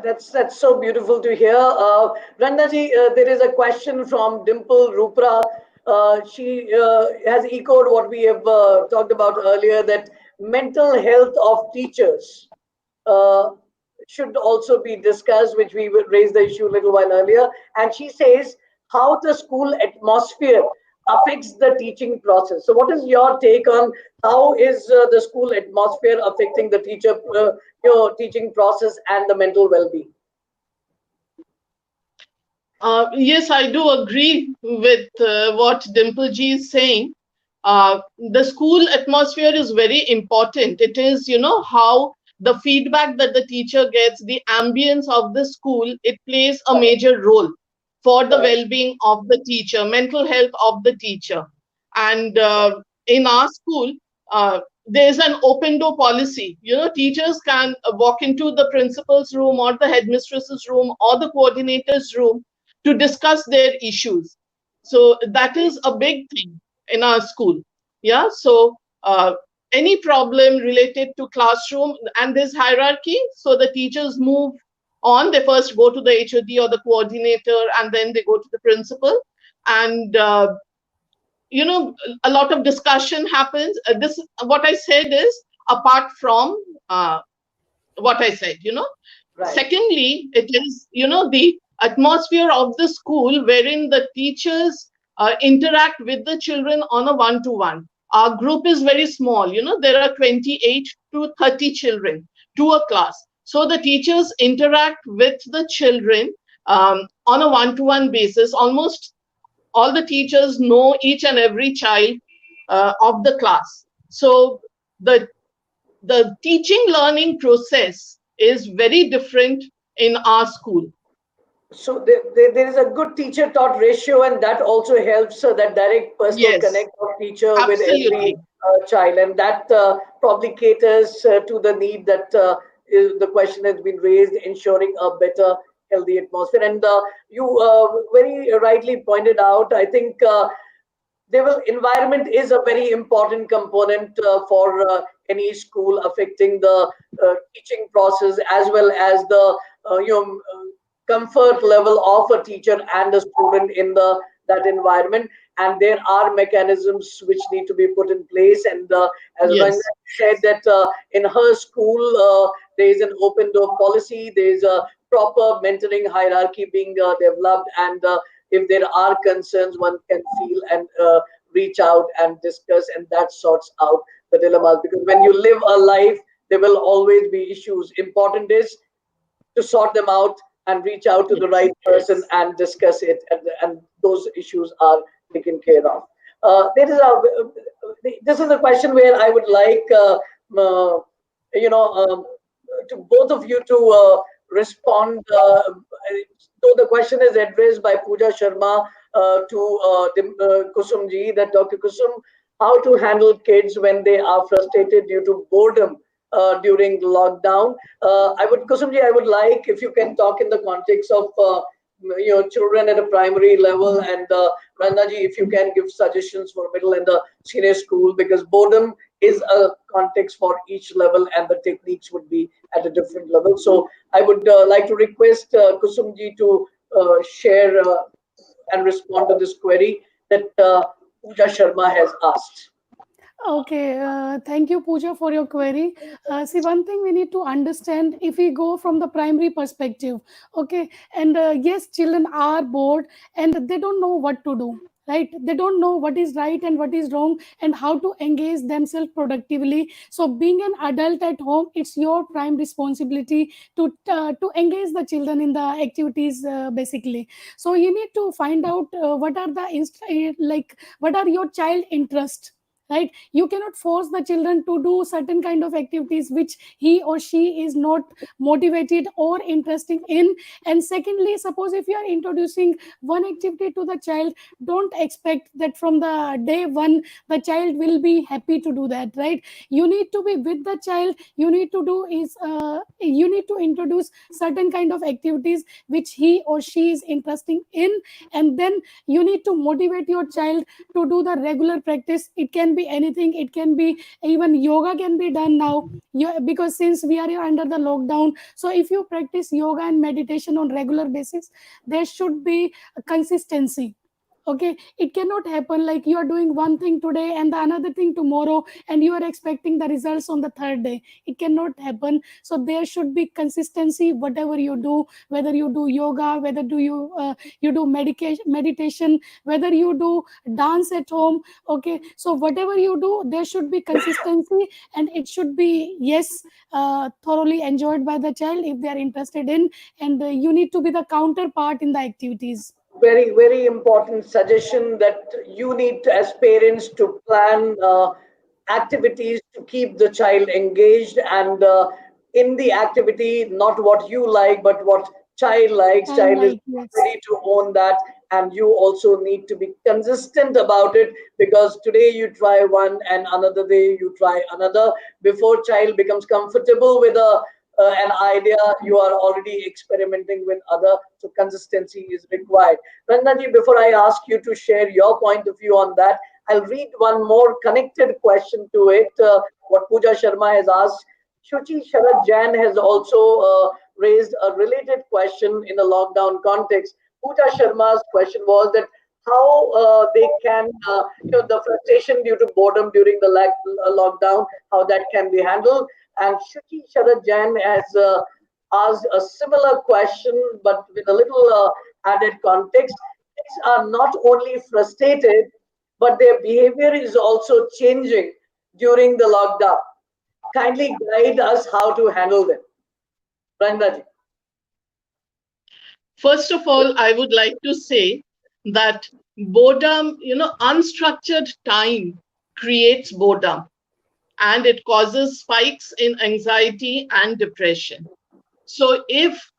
That's so beautiful to hear. Randaji, there is a question from Dimple Rupra. She has echoed what we have talked about earlier, that mental health of teachers uh, should also be discussed, which we raised the issue a little while earlier. And she says how the school atmosphere affects the teaching process. So, what is your take on how is the school atmosphere affecting the teaching process and the mental well-being? Yes, I do agree with what Dimple Ji is saying. The school atmosphere is very important. It is, how the feedback that the teacher gets, the ambience of the school, it plays a Right. major role for the Right. well-being of the teacher, mental health of the teacher. And in our school, there's an open door policy. Teachers can walk into the principal's room or the headmistress's room or the coordinator's room to discuss their issues. So that is a big thing in our school. Yeah, so any problem related to classroom and this hierarchy, so the teachers move on. They first go to the HOD or the coordinator, and then they go to the principal. And a lot of discussion happens. This what I said is apart from what I said. Right. Secondly, it is, the atmosphere of the school wherein the teachers interact with the children on a one-to-one. Our group is very small. There are 28 to 30 children to a class. So the teachers interact with the children on a one-to-one basis. Almost all the teachers know each and every child of the class. So the the teaching learning process is very different in our school. So there is a good teacher taught ratio, and that also helps that direct personal Yes, connect of teacher with every absolutely. child, and that probably caters to the need that the question has been raised, ensuring a better healthy atmosphere. And you very rightly pointed out, I think environment is a very important component for any school, affecting the teaching process as well as the comfort level of a teacher and a student in the that environment. And there are mechanisms which need to be put in place, and as Ranjana Yes, said that in her school there is an open door policy, there is a proper mentoring hierarchy being developed, and if there are concerns, one can feel and reach out and discuss, and that sorts out the dilemmas. Because when you live a life, there will always be issues. Important is to sort them out and reach out to the yes, right person and discuss it, and those issues are taken care of. There is this is a question where I would like you know to both of you to respond. Though the question is addressed by Pooja Sharma to Kusum ji, that Dr. Kusum, how to handle kids when they are frustrated due to boredom during the lockdown. I would, Kusumji, I would like if you can talk in the context of children at a primary level, and Randaji, if you can give suggestions for middle and the senior school, because boredom is a context for each level, and the techniques would be at a different level. So I would like to request Kusumji to share and respond to this query that Pooja Sharma has asked. Okay, thank you, Pooja, for your query. See, one thing we need to understand, if we go from the primary perspective, okay, and yes, children are bored and they don't know what to do, right? They don't know what is right and what is wrong and how to engage themselves productively. So, being an adult at home, it's your prime responsibility to engage the children in the activities, basically. So, you need to find out what are the what are your child interests, right? You cannot force the children to do certain kind of activities which he or she is not motivated or interested in. And secondly, suppose if you are introducing one activity to the child, don't expect that from the day one the child will be happy to do that, right? You need to be with the child. You need to do is you need to introduce certain kind of activities which he or she is interested in, and then you need to motivate your child to do the regular practice. It can be anything, it can be even yoga can be done now. Because since we are under the lockdown, so if you practice yoga and meditation on regular basis, there should be a consistency. Okay, it cannot happen like you are doing one thing today and the another thing tomorrow and you are expecting the results on the third day. It cannot happen. So there should be consistency whatever you do, whether you do yoga, whether do you do meditation, whether you do dance at home. Okay, so whatever you do, there should be consistency, and it should be, yes, thoroughly enjoyed by the child if they are interested in. And you need to be the counterpart in the activities. Very, very important suggestion that you need to, as parents, to plan activities to keep the child engaged, and in the activity, not what you like, but what child likes. Child Child is like, yes. ready to own that, and you also need to be consistent about it, because today you try one and another day you try another. Before child becomes comfortable with an idea, you are already experimenting with other. So consistency is required. Ranjana, before I ask you to share your point of view on that, I'll read one more connected question to it, what Pooja Sharma has asked. Shuchi Sharad Jain has also raised a related question in a lockdown context. Pooja Sharma's question was that how they can, the frustration due to boredom during the lockdown, how that can be handled. And Shuchi Sharad Jain has asked a similar question, but with a little added context. Kids are not only frustrated, but their behavior is also changing during the lockdown. Kindly guide us how to handle them. Ranjana ji. First of all, I would like to say that boredom, unstructured time creates boredom, and it causes spikes in anxiety and depression. So if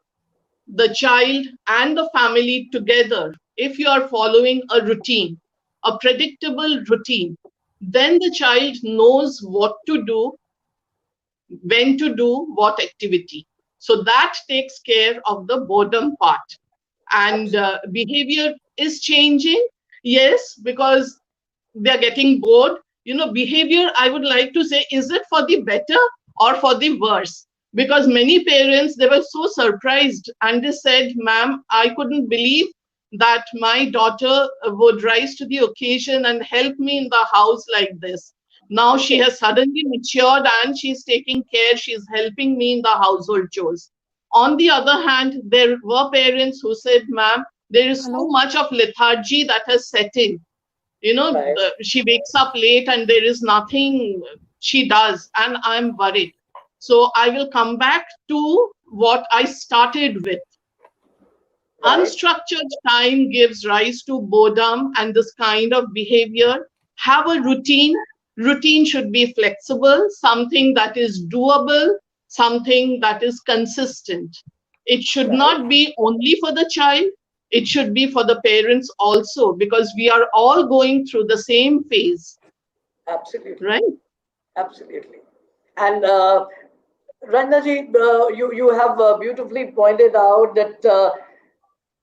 the child and the family together, if you are following a routine, a predictable routine, then the child knows what to do, when to do what activity. So that takes care of the boredom part. And behavior is changing, yes, because they're getting bored. Behavior, I would like to say, is it for the better or for the worse? Because many parents, they were so surprised and they said, ma'am, I couldn't believe that my daughter would rise to the occasion and help me in the house like this. Now she has suddenly matured and she's taking care, she's helping me in the household chores. On the other hand, there were parents who said, ma'am, there is so Hello. much of lethargy that has set in. Right. She wakes up late and there is nothing she does, and I'm worried. So I will come back to what I started with. Right. Unstructured time gives rise to boredom and this kind of behavior. Have a routine. Routine should be flexible, something that is doable, something that is consistent. It should Right. not be only for the child, it should be for the parents also, because we are all going through the same phase, Absolutely. right? Absolutely. And Ranjana, you have beautifully pointed out that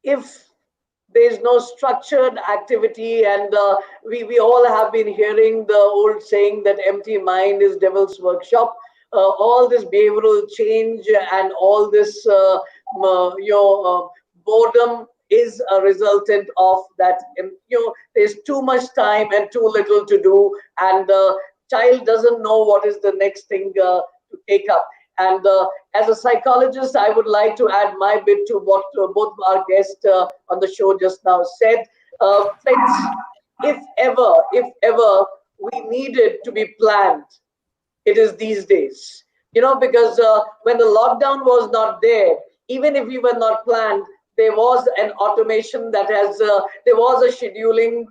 if there is no structured activity, and we all have been hearing the old saying that empty mind is devil's workshop. All this behavioral change and all this boredom is a resultant of that. There's too much time and too little to do, and the child doesn't know what is the next thing to take up. And as a psychologist, I would like to add my bit to what both our guests on the show just now said. Friends, if ever we needed to be planned, it is these days. Because when the lockdown was not there, even if we were not planned, there was an automation there was a scheduling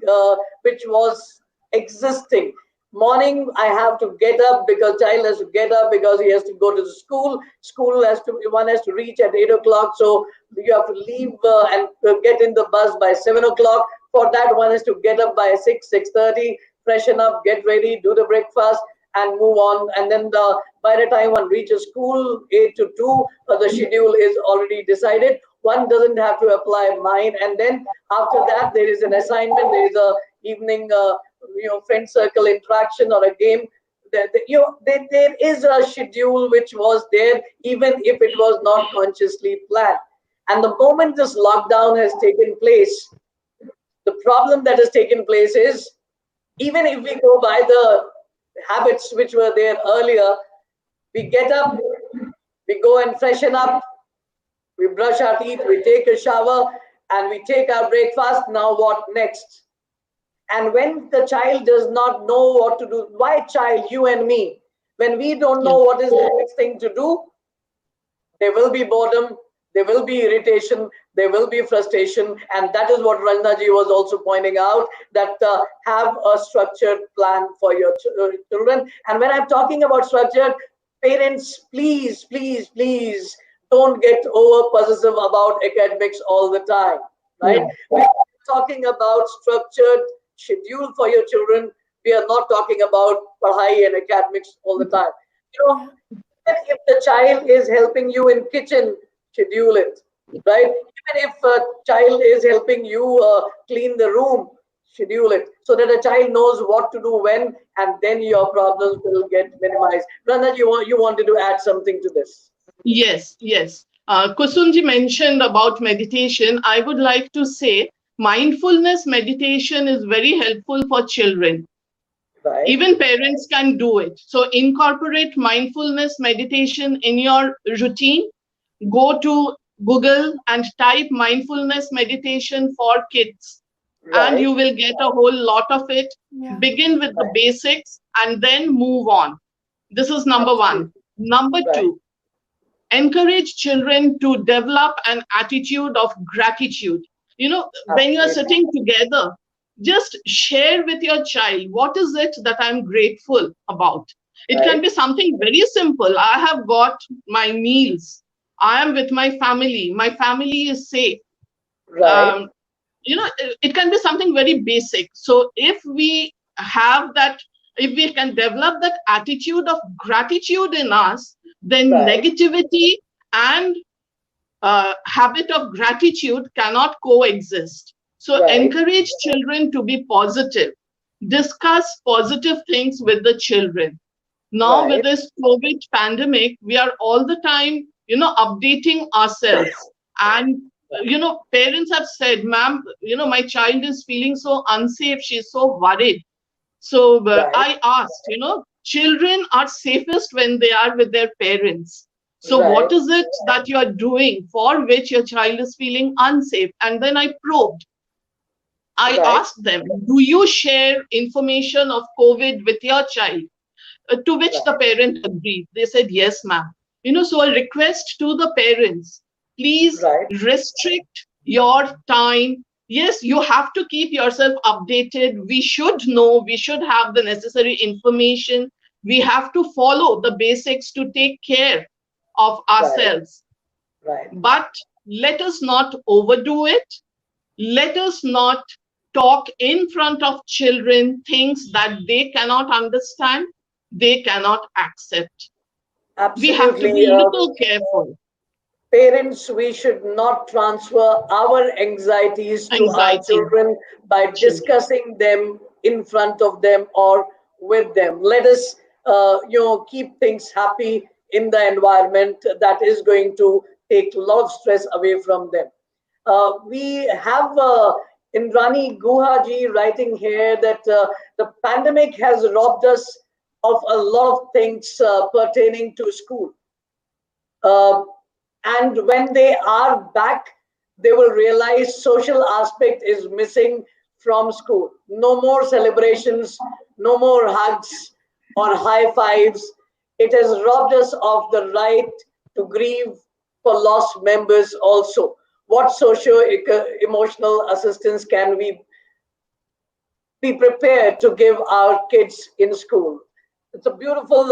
which was existing. Morning, I have to get up because child has to get up because he has to go to the school. One has to reach at 8 o'clock. So you have to leave and get in the bus by 7 o'clock. For that, one has to get up by 6:30, freshen up, get ready, do the breakfast, and move on. And then by the time one reaches school, 8 to 2, the schedule is already decided. One doesn't have to apply mind. And then after that, there is an assignment. There is a evening, friend circle interaction or a game. There is a schedule which was there, even if it was not consciously planned. And the moment this lockdown has taken place, the problem that has taken place is, even if we go by the habits which were there earlier, we get up, we go and freshen up, we brush our teeth, we take a shower, and we take our breakfast. Now what next? And when the child does not know what to do, why child, you and me, when we don't know Yes. what is the next thing to do, there will be boredom, there will be irritation, there will be frustration. And that is what Ranjana ji was also pointing out, that have a structured plan for your children. And when I'm talking about structured, parents, please, please, please don't get over possessive about academics all the time, right? Yeah. We're talking about structured schedule for your children. We are not talking about padhai and academics all the time. Yeah. Even if the child is helping you in kitchen, schedule it, right? Even if a child is helping you clean the room, schedule it so that a child knows what to do when, and then your problems will get minimized. Ranjana, you wanted to add something to this? Yes, yes. Kusumji mentioned about meditation. I would like to say mindfulness meditation is very helpful for children. Right, Even parents can do it. So incorporate mindfulness meditation in your routine. Go to Google and type mindfulness meditation for kids, and right, you will get a whole lot of it. Yeah. Begin with the right. basics and then move on. This is number one. Absolutely. Number Right, two, encourage children to develop an attitude of gratitude. When you're absolutely. sitting together, just share with your child, what is it that I'm grateful about? It can Right, be something very simple. I have got my meals. I am with my family. My family is safe. right, Um, it can be something very basic. So if we have that, if we can develop that attitude of gratitude in us, then right, negativity and habit of gratitude cannot coexist. So right, encourage children to be positive. Discuss positive things with the children. Now with right, this COVID pandemic, we are all the time, updating ourselves. And, parents have said, ma'am, my child is feeling so unsafe. She's so worried. So right, I asked, children are safest when they are with their parents. So right, what is it that you are doing for which your child is feeling unsafe? And then I probed. I right, asked them, do you share information of COVID with your child? To which the right, parent agreed. They said, yes, ma'am. So a request to the parents, please right, restrict your time. Yes, you have to keep yourself updated. We should know, we should have the necessary information. We have to follow the basics to take care of right, ourselves. right. But let us not overdo it. Let us not talk in front of children things that they cannot understand, they cannot accept. We have to Absolutely. be a little careful. Parents, we should not transfer our anxieties to our Anxiety. children by Children. discussing them in front of them or with them. Let us, keep things happy in the environment. That is going to take a lot of stress away from them. We have Indrani Guhaji writing here that the pandemic has robbed us of a lot of things pertaining to school. Uh, and when they are back, they will realize social aspect is missing from school. No more celebrations, no more hugs or high fives. It has robbed us of the right to grieve for lost members also. What socio emotional assistance can we be prepared to give our kids in school? It's a beautiful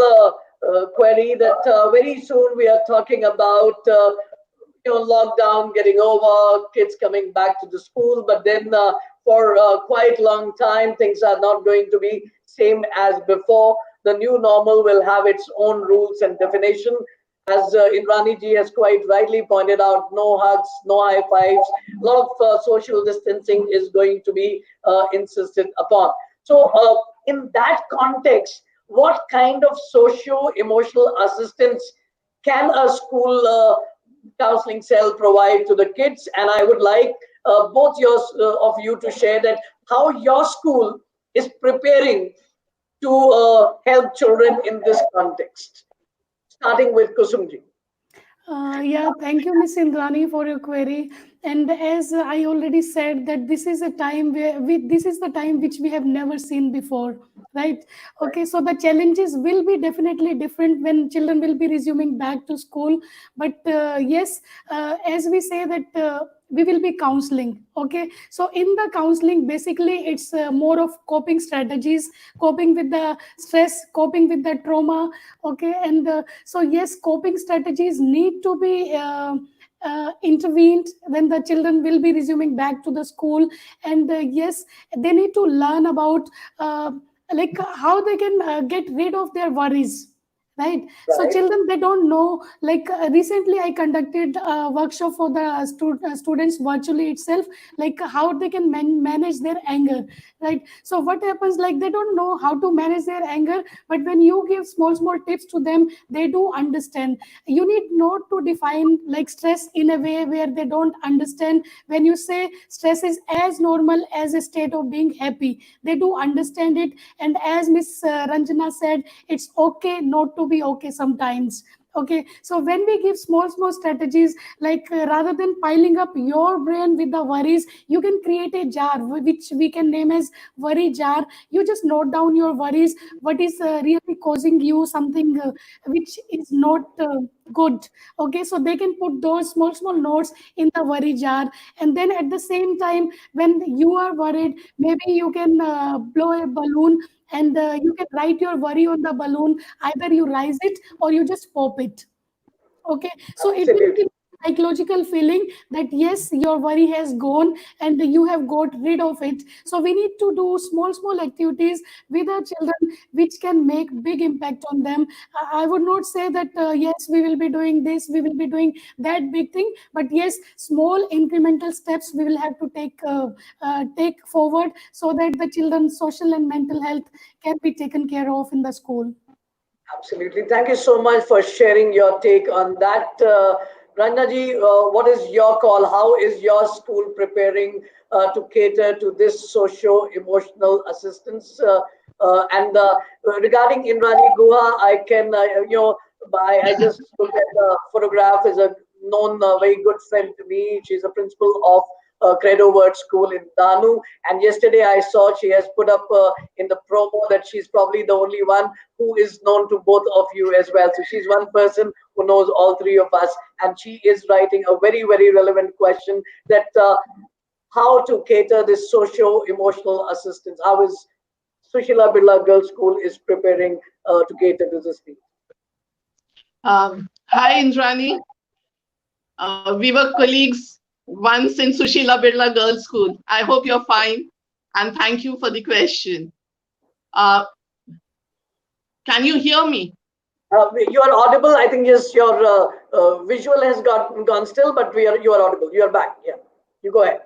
query that very soon we are talking about lockdown getting over, kids coming back to the school, but then for quite long time things are not going to be same as before. The new normal will have its own rules and definition. As Indrani ji has quite rightly pointed out, no hugs, no high fives. A lot of social distancing is going to be insisted upon. So, in that context, what kind of socio-emotional assistance can a school counseling cell provide to the kids? And I would like both of you to share that how your school is preparing to help children in this context. Starting with Kusumji. Yeah, thank you, Miss Indrani, for your query. And as I already said, that this is a time where this is the time which we have never seen before, right? Right, Okay, so the challenges will be definitely different when children will be resuming back to school. But yes, as we say that we will be counseling. Okay, so in the counseling, basically it's more of coping strategies, coping with the stress, coping with the trauma. Okay, and so yes, coping strategies need to be intervened when the children will be resuming back to the school. And yes, they need to learn about like how they can get rid of their worries, right? So children, they don't know, like recently I conducted a workshop for the students virtually itself, like how they can manage their anger, right? So what happens, like they don't know how to manage their anger, but when you give small small tips to them, they do understand. You need not to define like stress in a way where they don't understand. When you say stress is as normal as a state of being happy, they do understand it. And as Miss Ranjana said, it's okay not to be okay sometimes. Okay, so when we give small small strategies, like rather than piling up your brain with the worries, you can create a jar which we can name as worry jar. You just note down your worries, what is really causing you something which is not good. Okay, so they can put those small small notes in the worry jar, and then at the same time, when you are worried, maybe you can blow a balloon, and you can write your worry on the balloon. Either you rise it or you just pop it. Okay, so it will Absolutely. give psychological feeling that yes, your worry has gone and you have got rid of it. So we need to do small small activities with our children which can make big impact on them. I would not say that yes, we will be doing this, we will be doing that big thing, but yes, small incremental steps we will have to take forward, so that the children's social and mental health can be taken care of in the school. Absolutely. Thank you so much for sharing your take on that. Ranjana ji, what is your call? How is your school preparing to cater to this socio-emotional assistance? And regarding Indrani Guha, I can, I just looked at the photograph. Is a known, very good friend to me. She's a principal of Credo Word School in Danu. And yesterday I saw she has put up in the promo that she's probably the only one who is known to both of you as well. So she's one person who knows all three of us. And she is writing a very, very relevant question that how to cater this socio-emotional assistance. How is Sushila Birla Girls School is preparing to cater to this need? Hi, Indrani. We were colleagues once in Sushila Birla Girls School. I hope you're fine, and thank you for the question. Uh, can you hear me? You are audible. I think yes, your visual has gone still, but you are audible. You are back. Yeah, you go ahead.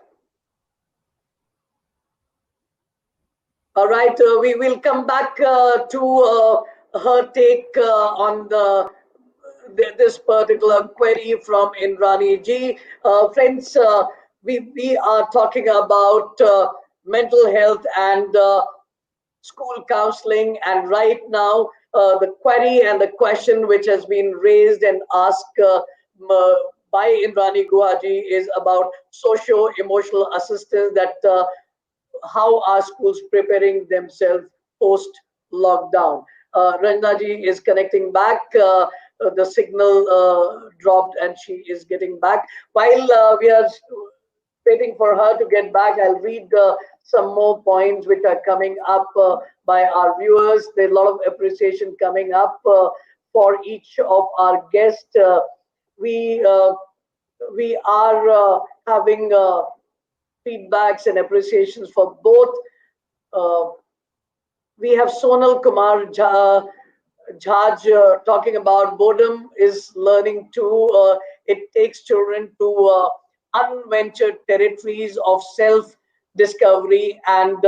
All right, we will come back to her take on this particular query from Indrani ji. Friends, we are talking about mental health and school counseling, and right now the query and the question which has been raised and asked by Indrani Guhaji is about socio-emotional assistance, that how are schools preparing themselves post lockdown. Ranjana ji is connecting back. The signal dropped and she is getting back. While we are waiting for her to get back, I'll read some more points which are coming up by our viewers. There's a lot of appreciation coming up for each of our guests. We uh, we are having feedbacks and appreciations for both. Uh, we have Sonal Kumar Jhaj talking about boredom is learning too. It takes children to unventured territories of self discovery and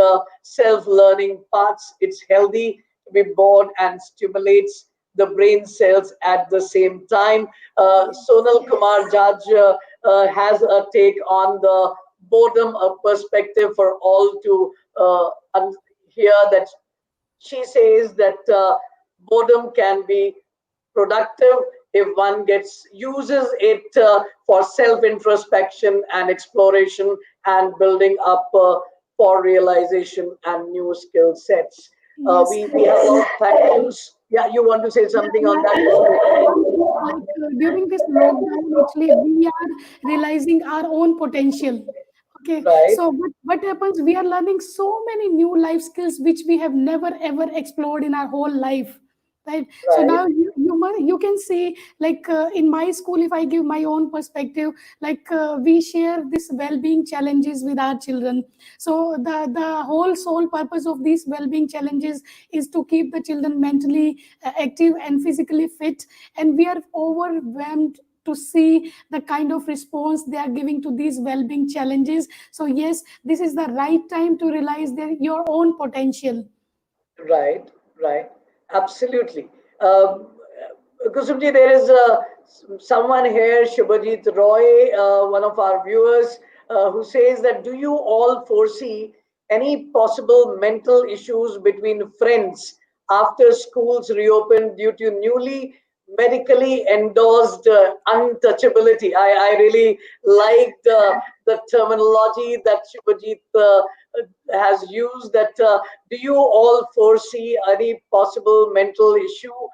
self learning paths. It's healthy to be bored and stimulates the brain cells at the same time. Sonal Kumar Jaj has a take on the boredom, a perspective for all to hear, that she says that boredom can be productive if one gets uses it for self introspection and exploration and building up for realization and new skill sets. Yes. We have a lot of thanks. Yeah, you want to say something on that? Like during this lockdown, actually we are realizing our own potential. Okay, Right, so what happens, we are learning so many new life skills which we have never ever explored in our whole life, right? So right. now you you can see, like in my school, if I give my own perspective, like we share this well-being challenges with our children. So the whole sole purpose of these well-being challenges is to keep the children mentally active and physically fit, and we are overwhelmed to see the kind of response they are giving to these well-being challenges. So yes, this is the right time to realize your own potential. Right, right, absolutely. Kusumji, there is someone here, Shubhajit Roy, one of our viewers, who says that do you all foresee any possible mental issues between friends after schools reopen due to newly medically endorsed untouchability? I really liked the terminology that Shubhajit has used, that do you all foresee any possible mental issue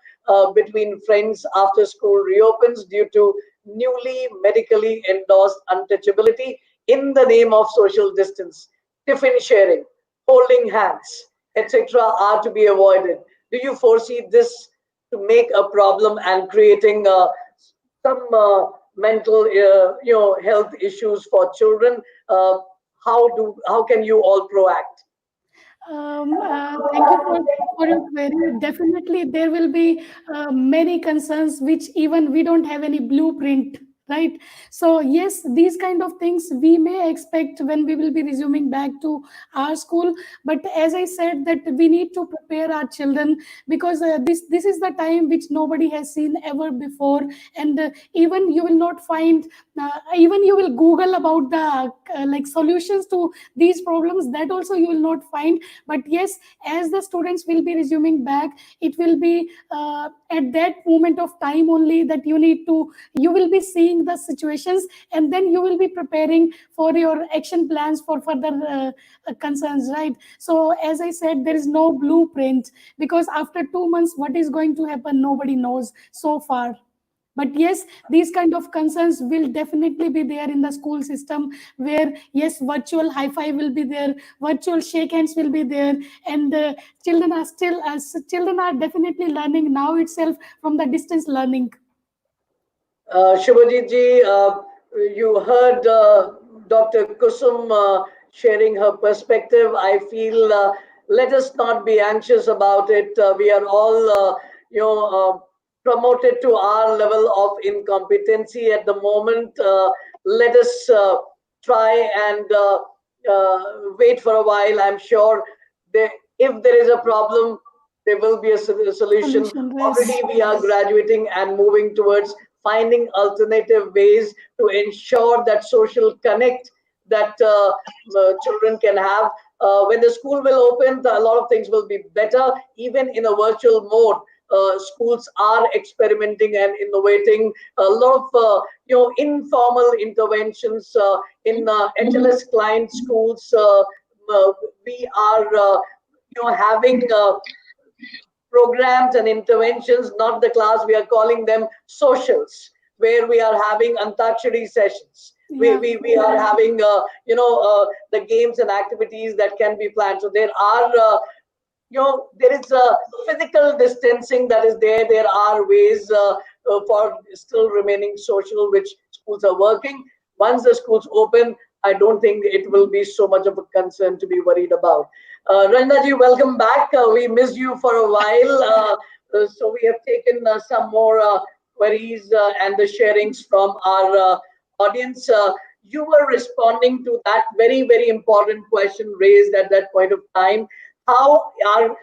between friends after school reopens due to newly medically endorsed untouchability in the name of social distance? Tiffin sharing, holding hands, etc. are to be avoided. Do you foresee this to make a problem and creating some mental health issues for children? How can you all proact? Thank you for your query. Definitely, there will be many concerns which even we don't have any blueprint, right? So yes, these kind of things we may expect when we will be resuming back to our school. But as I said, that we need to prepare our children, because this is the time which nobody has seen ever before, and even you will not find, even you will Google about the like solutions to these problems, that also you will not find. But yes, as the students will be resuming back, it will be at that moment of time only that you will be seeing the situations, and then you will be preparing for your action plans for further concerns, right? So as I said, there is no blueprint, because after 2 months what is going to happen, nobody knows so far. But yes, these kind of concerns will definitely be there in the school system, where yes, virtual high five will be there, virtual shake hands will be there, and children are definitely learning now itself from the distance learning. Shubhajit ji, you heard Dr. Kusum sharing her perspective. I feel let us not be anxious about it. We are all, promoted to our level of incompetency at the moment. Let us try and wait for a while. I'm sure if there is a problem, there will be a solution. Solution, Already yes. we are graduating and moving towards finding alternative ways to ensure that social connect that children can have. When the school will open, a lot of things will be better, even in a virtual mode. Schools are experimenting and innovating a lot of informal interventions in HLS client schools. We are having programs and interventions, not the class, we are calling them socials, where we are having Antakshari sessions. Yeah. We are having, the games and activities that can be planned. So there are, there is a physical distancing that is there. There are ways for still remaining social, which schools are working. Once the schools open, I don't think it will be so much of a concern to be worried about. Ranjana ji, welcome back. We missed you for a while. So we have taken some more queries and the sharings from our audience. You were responding to that very, very important question raised at that point of time. How are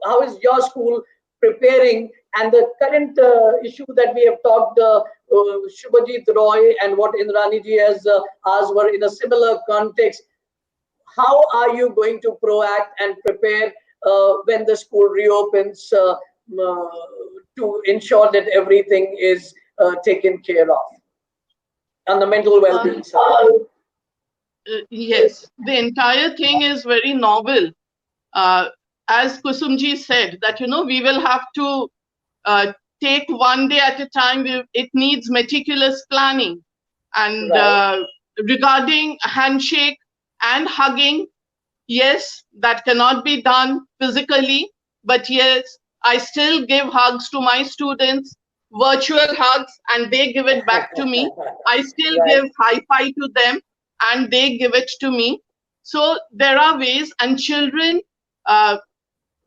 how is your school preparing, and the current issue that we have talked, Shubhajit Roy and what Indrani ji has asked were in a similar context. How are you going to proact and prepare when the school reopens to ensure that everything is taken care of on the mental well-being side? Yes, the entire thing is very novel. As Kusumji said, that we will have to take one day at a time. It needs meticulous planning. And Right. Regarding handshake and hugging, yes, that cannot be done physically, but yes, I still give hugs to my students, virtual hugs, and they give it back to me. I still Right. give high five to them, and they give it to me. So there are ways, and children, uh,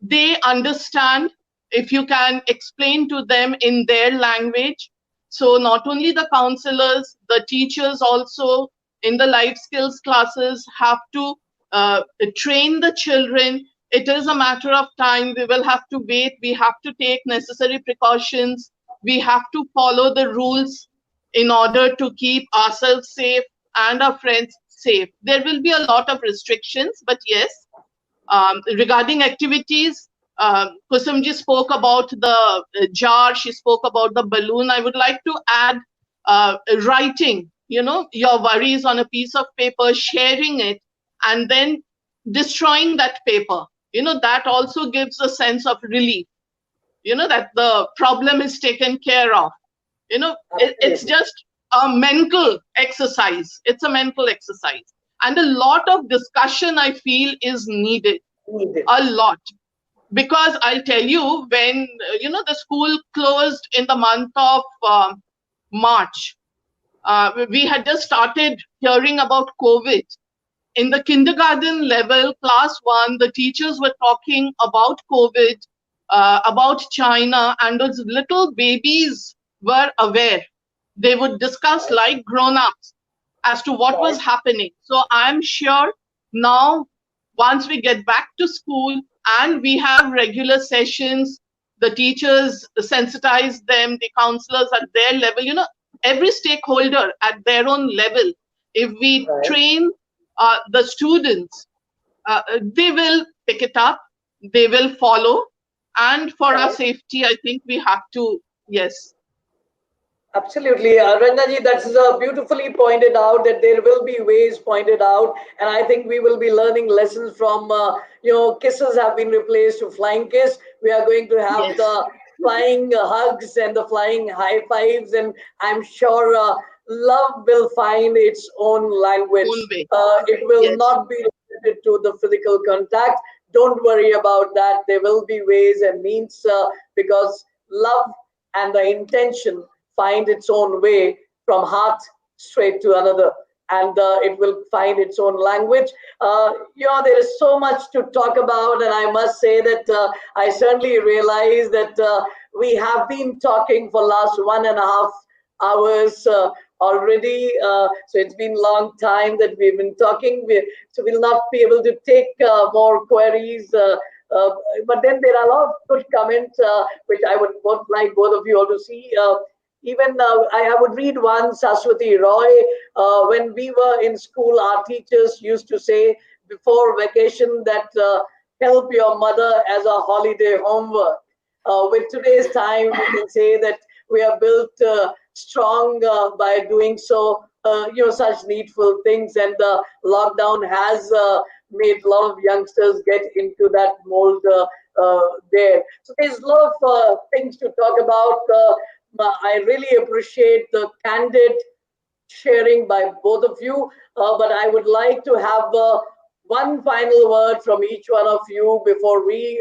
they understand if you can explain to them in their language. So not only the counselors, the teachers also in the life skills classes have to train the children. It is a matter of time. We will have to wait. We have to take necessary precautions. We have to follow the rules in order to keep ourselves safe and our friends safe. There will be a lot of restrictions, but yes, regarding activities, Kusumji spoke about the jar, she spoke about the balloon. I would like to add writing, your worries on a piece of paper, sharing it, and then destroying that paper. That also gives a sense of relief, that the problem is taken care of. It's Absolutely. just a mental exercise. It's a mental exercise. And a lot of discussion, I feel, is needed, Needed. a lot, because I'll tell you, when the school closed in the month of March, we had just started hearing about COVID. In the kindergarten level, class 1, the teachers were talking about COVID, about China, and those little babies were aware. They would discuss Right. like grown-ups as to what was Right. happening. So I'm sure now, once we get back to school and we have regular sessions, the teachers sensitize them, the counselors at their level, every stakeholder at their own level. If we Right. train the students, they will pick it up, they will follow. And for our Right. safety, I think we have to, yes, Absolutely, Ranjana, that's beautifully pointed out that there will be ways pointed out, and I think we will be learning lessons from kisses have been replaced to flying kiss. We are going to have yes, the flying hugs and the flying high fives, and I'm sure love will find its own own language. way, It will yes, not be limited to the physical contact. Don't worry about that. There will be ways and means because love and the intention find its own way from heart straight to another, and it will find its own language. There is so much to talk about, and I must say that I certainly realize that we have been talking for last 1.5 hours already. So it's been a long time that we've been talking. So we'll not be able to take more queries. Uh, but then there are a lot of good comments which I would both like both of you all to see. Even I would read one, Saswati Roy. When we were in school, our teachers used to say before vacation that help your mother as a holiday homework. With today's time, we can say that we are built strong by doing so. Such needful things, and the lockdown has made a lot of youngsters get into that mold there. So there's a lot of things to talk about. I really appreciate the candid sharing by both of you, but I would like to have one final word from each one of you before we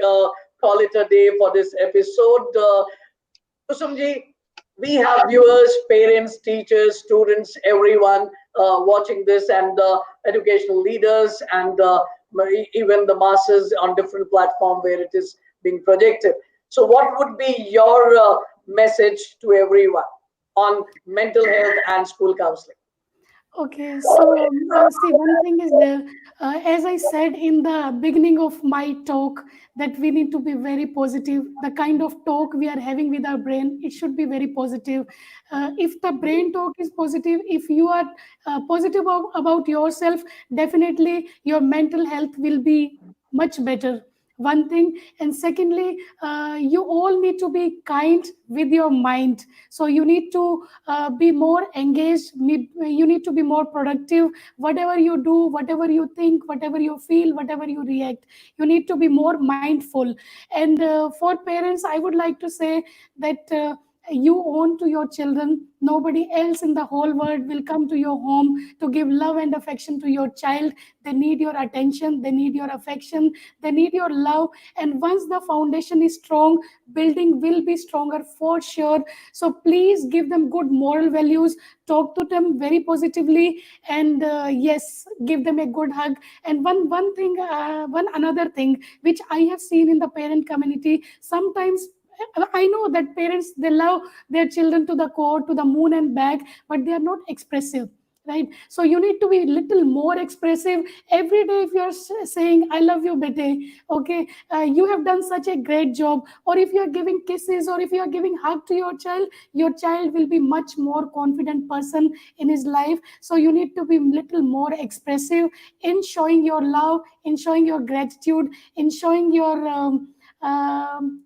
call it a day for this episode. Kusumji, we have viewers, parents, teachers, students, everyone watching this, and educational leaders, and even the masses on different platform where it is being projected. So, what would be your message to everyone on mental health and school counseling? Okay, so see, one thing is there, as I said in the beginning of my talk, that we need to be very positive. The kind of talk we are having with our brain, it should be very positive. If the brain talk is positive, if you are positive about yourself, definitely your mental health will be much better. One thing, and secondly, you all need to be kind with your mind. So you need to be more engaged, you need to be more productive. Whatever you do, whatever you think, whatever you feel, whatever you react, you need to be more mindful. And for parents, I would like to say that you own to your children. Nobody else in the whole world will come to your home to give love and affection to your child. They need your attention, they need your affection, they need your love. And once the foundation is strong, building will be stronger for sure. So please give them good moral values, talk to them very positively, and yes, give them a good hug. And one thing, one another thing which I have seen in the parent community, sometimes I know that parents, they love their children to the core, to the moon and back, but they are not expressive, right? So you need to be little more expressive every day. If you're saying I love you bete, okay, you have done such a great job, or if you are giving kisses, or if you are giving hug to your child will be much more confident person in his life. So you need to be little more expressive in showing your love, in showing your gratitude, in showing your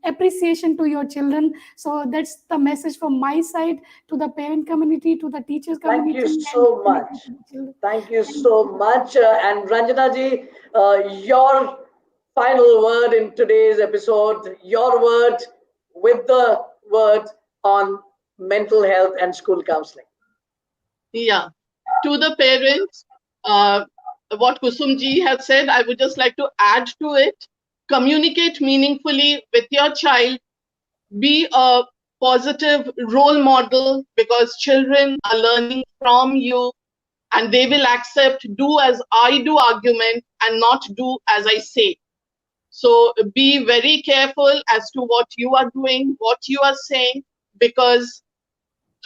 appreciation to your children. So that's the message from my side to the parent community, to the teachers Thank community, you and so much. to the children. Thank you Thank so you. much. And Ranjana ji, your final word in today's episode, your word with the word on mental health and school counseling. Yeah. To the parents, uh, what Kusumji has said, I would just like to add to it. Communicate meaningfully with your child. Be a positive role model, because children are learning from you, and they will accept do as I do argument and not do as I say. So be very careful as to what you are doing, what you are saying, because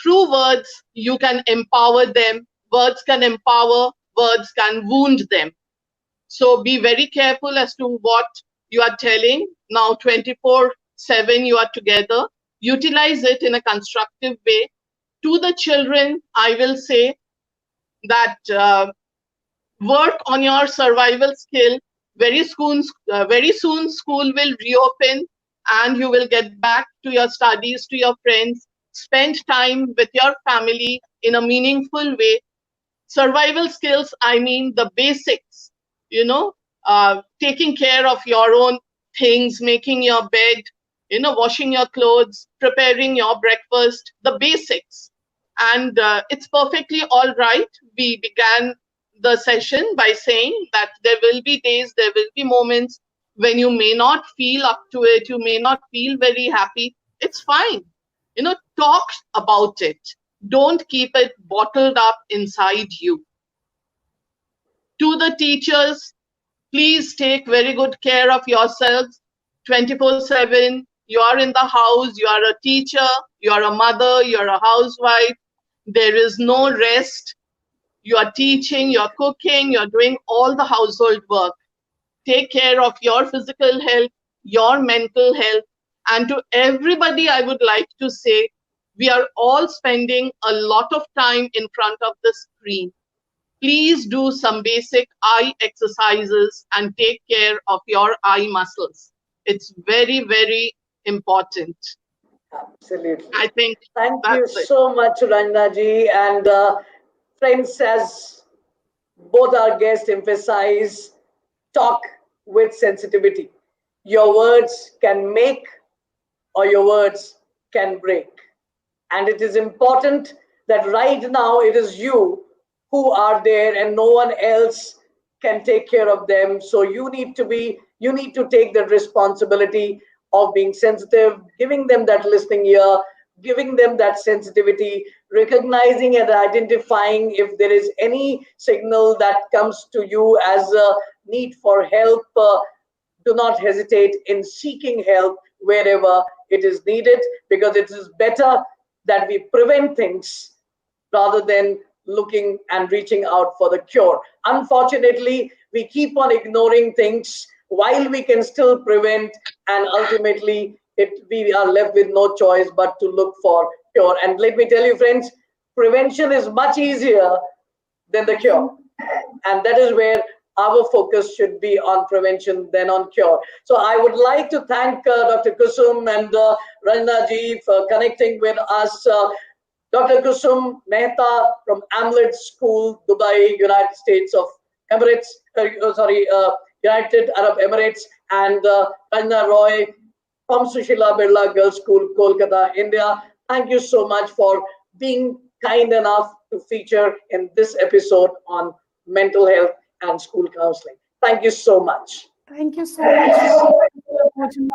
through words you can empower them. Words can empower, words can wound them. So be very careful as to what you are telling. Now 24/7 you are together. Utilize it in a constructive way. To the children, I will say that work on your survival skill. Very soon school will reopen, and you will get back to your studies, to your friends. Spend time with your family in a meaningful way. Survival skills, I mean the basics, taking care of your own things, making your bed, washing your clothes, preparing your breakfast, the basics. And it's perfectly all right. We began the session by saying that there will be days, there will be moments when you may not feel up to it, you may not feel very happy. It's fine. Talk about it. Don't keep it bottled up inside you. To the teachers, please take very good care of yourselves 24/7. You are in the house, you are a teacher, you are a mother, you are a housewife. There is no rest. You are teaching, you are cooking, you are doing all the household work. Take care of your physical health, your mental health. And to everybody, I would like to say, we are all spending a lot of time in front of the screen. Please do some basic eye exercises and take care of your eye muscles. It's very, very important. Absolutely. I think Thank you that's it. so much, Ranjana ji. And friends, as both our guests emphasize, talk with sensitivity. Your words can make or your words can break. And it is important that right now it is you who are there and no one else can take care of them. So you need to take that responsibility of being sensitive, giving them that listening ear, giving them that sensitivity, recognizing and identifying if there is any signal that comes to you as a need for help. Do not hesitate in seeking help wherever it is needed, because it is better that we prevent things rather than looking and reaching out for the cure. Unfortunately, we keep on ignoring things while we can still prevent, and ultimately we are left with no choice but to look for cure. And let me tell you, friends, prevention is much easier than the cure. And that is where our focus should be on prevention than on cure. So I would like to thank Dr. Kusum and Ranjana ji for connecting with us. Dr. Kusum Mehta from AMLED School, Dubai, United States of Emirates, United Arab Emirates, and Ranjana Roy from Sushila Birla Girls School, Kolkata, India. Thank you so much for being kind enough to feature in this episode on mental health and school counseling. Thank you so much. Thank you so much for the opportunity.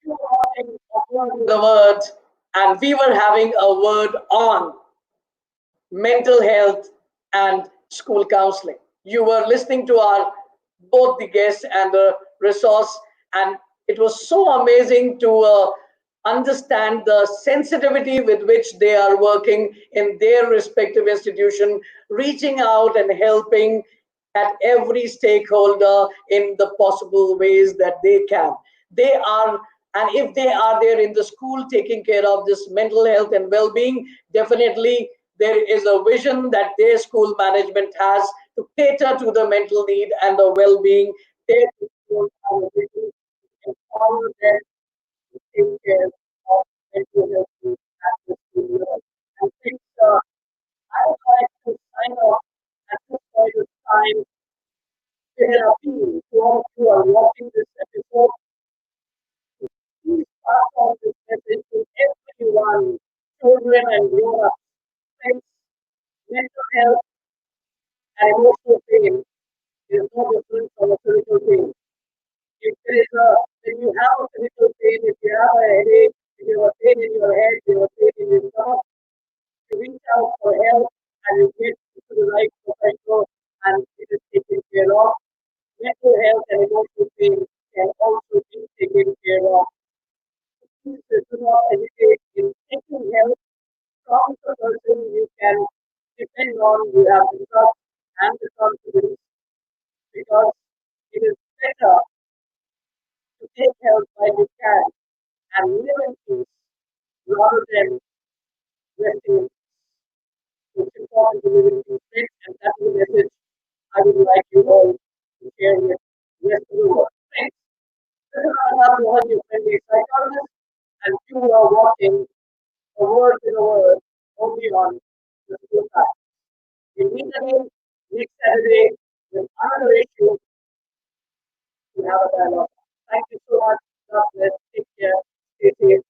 The word, and we were having a word on mental health and school counseling. You were listening to our both the guests and the resource, and it was so amazing to understand the sensitivity with which they are working in their respective institution, reaching out and helping at every stakeholder in the possible ways that they can. They are, and if they are there in the school taking care of this mental health and well-being, definitely there is a vision that their school management has to cater to the mental need and the well-being. Their schools have a vision to empower them to take care of mental health needs at the school level. And since I would like to sign off at this point of time with an appeal to all of you who are watching this episode, please pass on this message to everyone, children and grown-ups. Friends, mental health and emotional pain is no different from a physical pain. If there is a, when you have a physical pain, if you have a headache, if you have a pain in your head, you have a pain in your stomach, you reach out for help and you get to the right professional and it is taken care of. Mental health and emotional pain can also be taken care of. Please do not hesitate in taking help from the person you can depend on, you have the trust and the confidence, because it is better to take help while you can and live in peace rather than resting in peace. It's important to live in peace, and that's the message I would like you all to share with the rest of the world. Thanks. This is Amitabh, Mohan, your friendly psychologist, and you are watching A Word in a Word only on the School Time. We meet again next Saturday with another issue to have a dialogue. Thank you so much. God bless. Take care. Stay safe.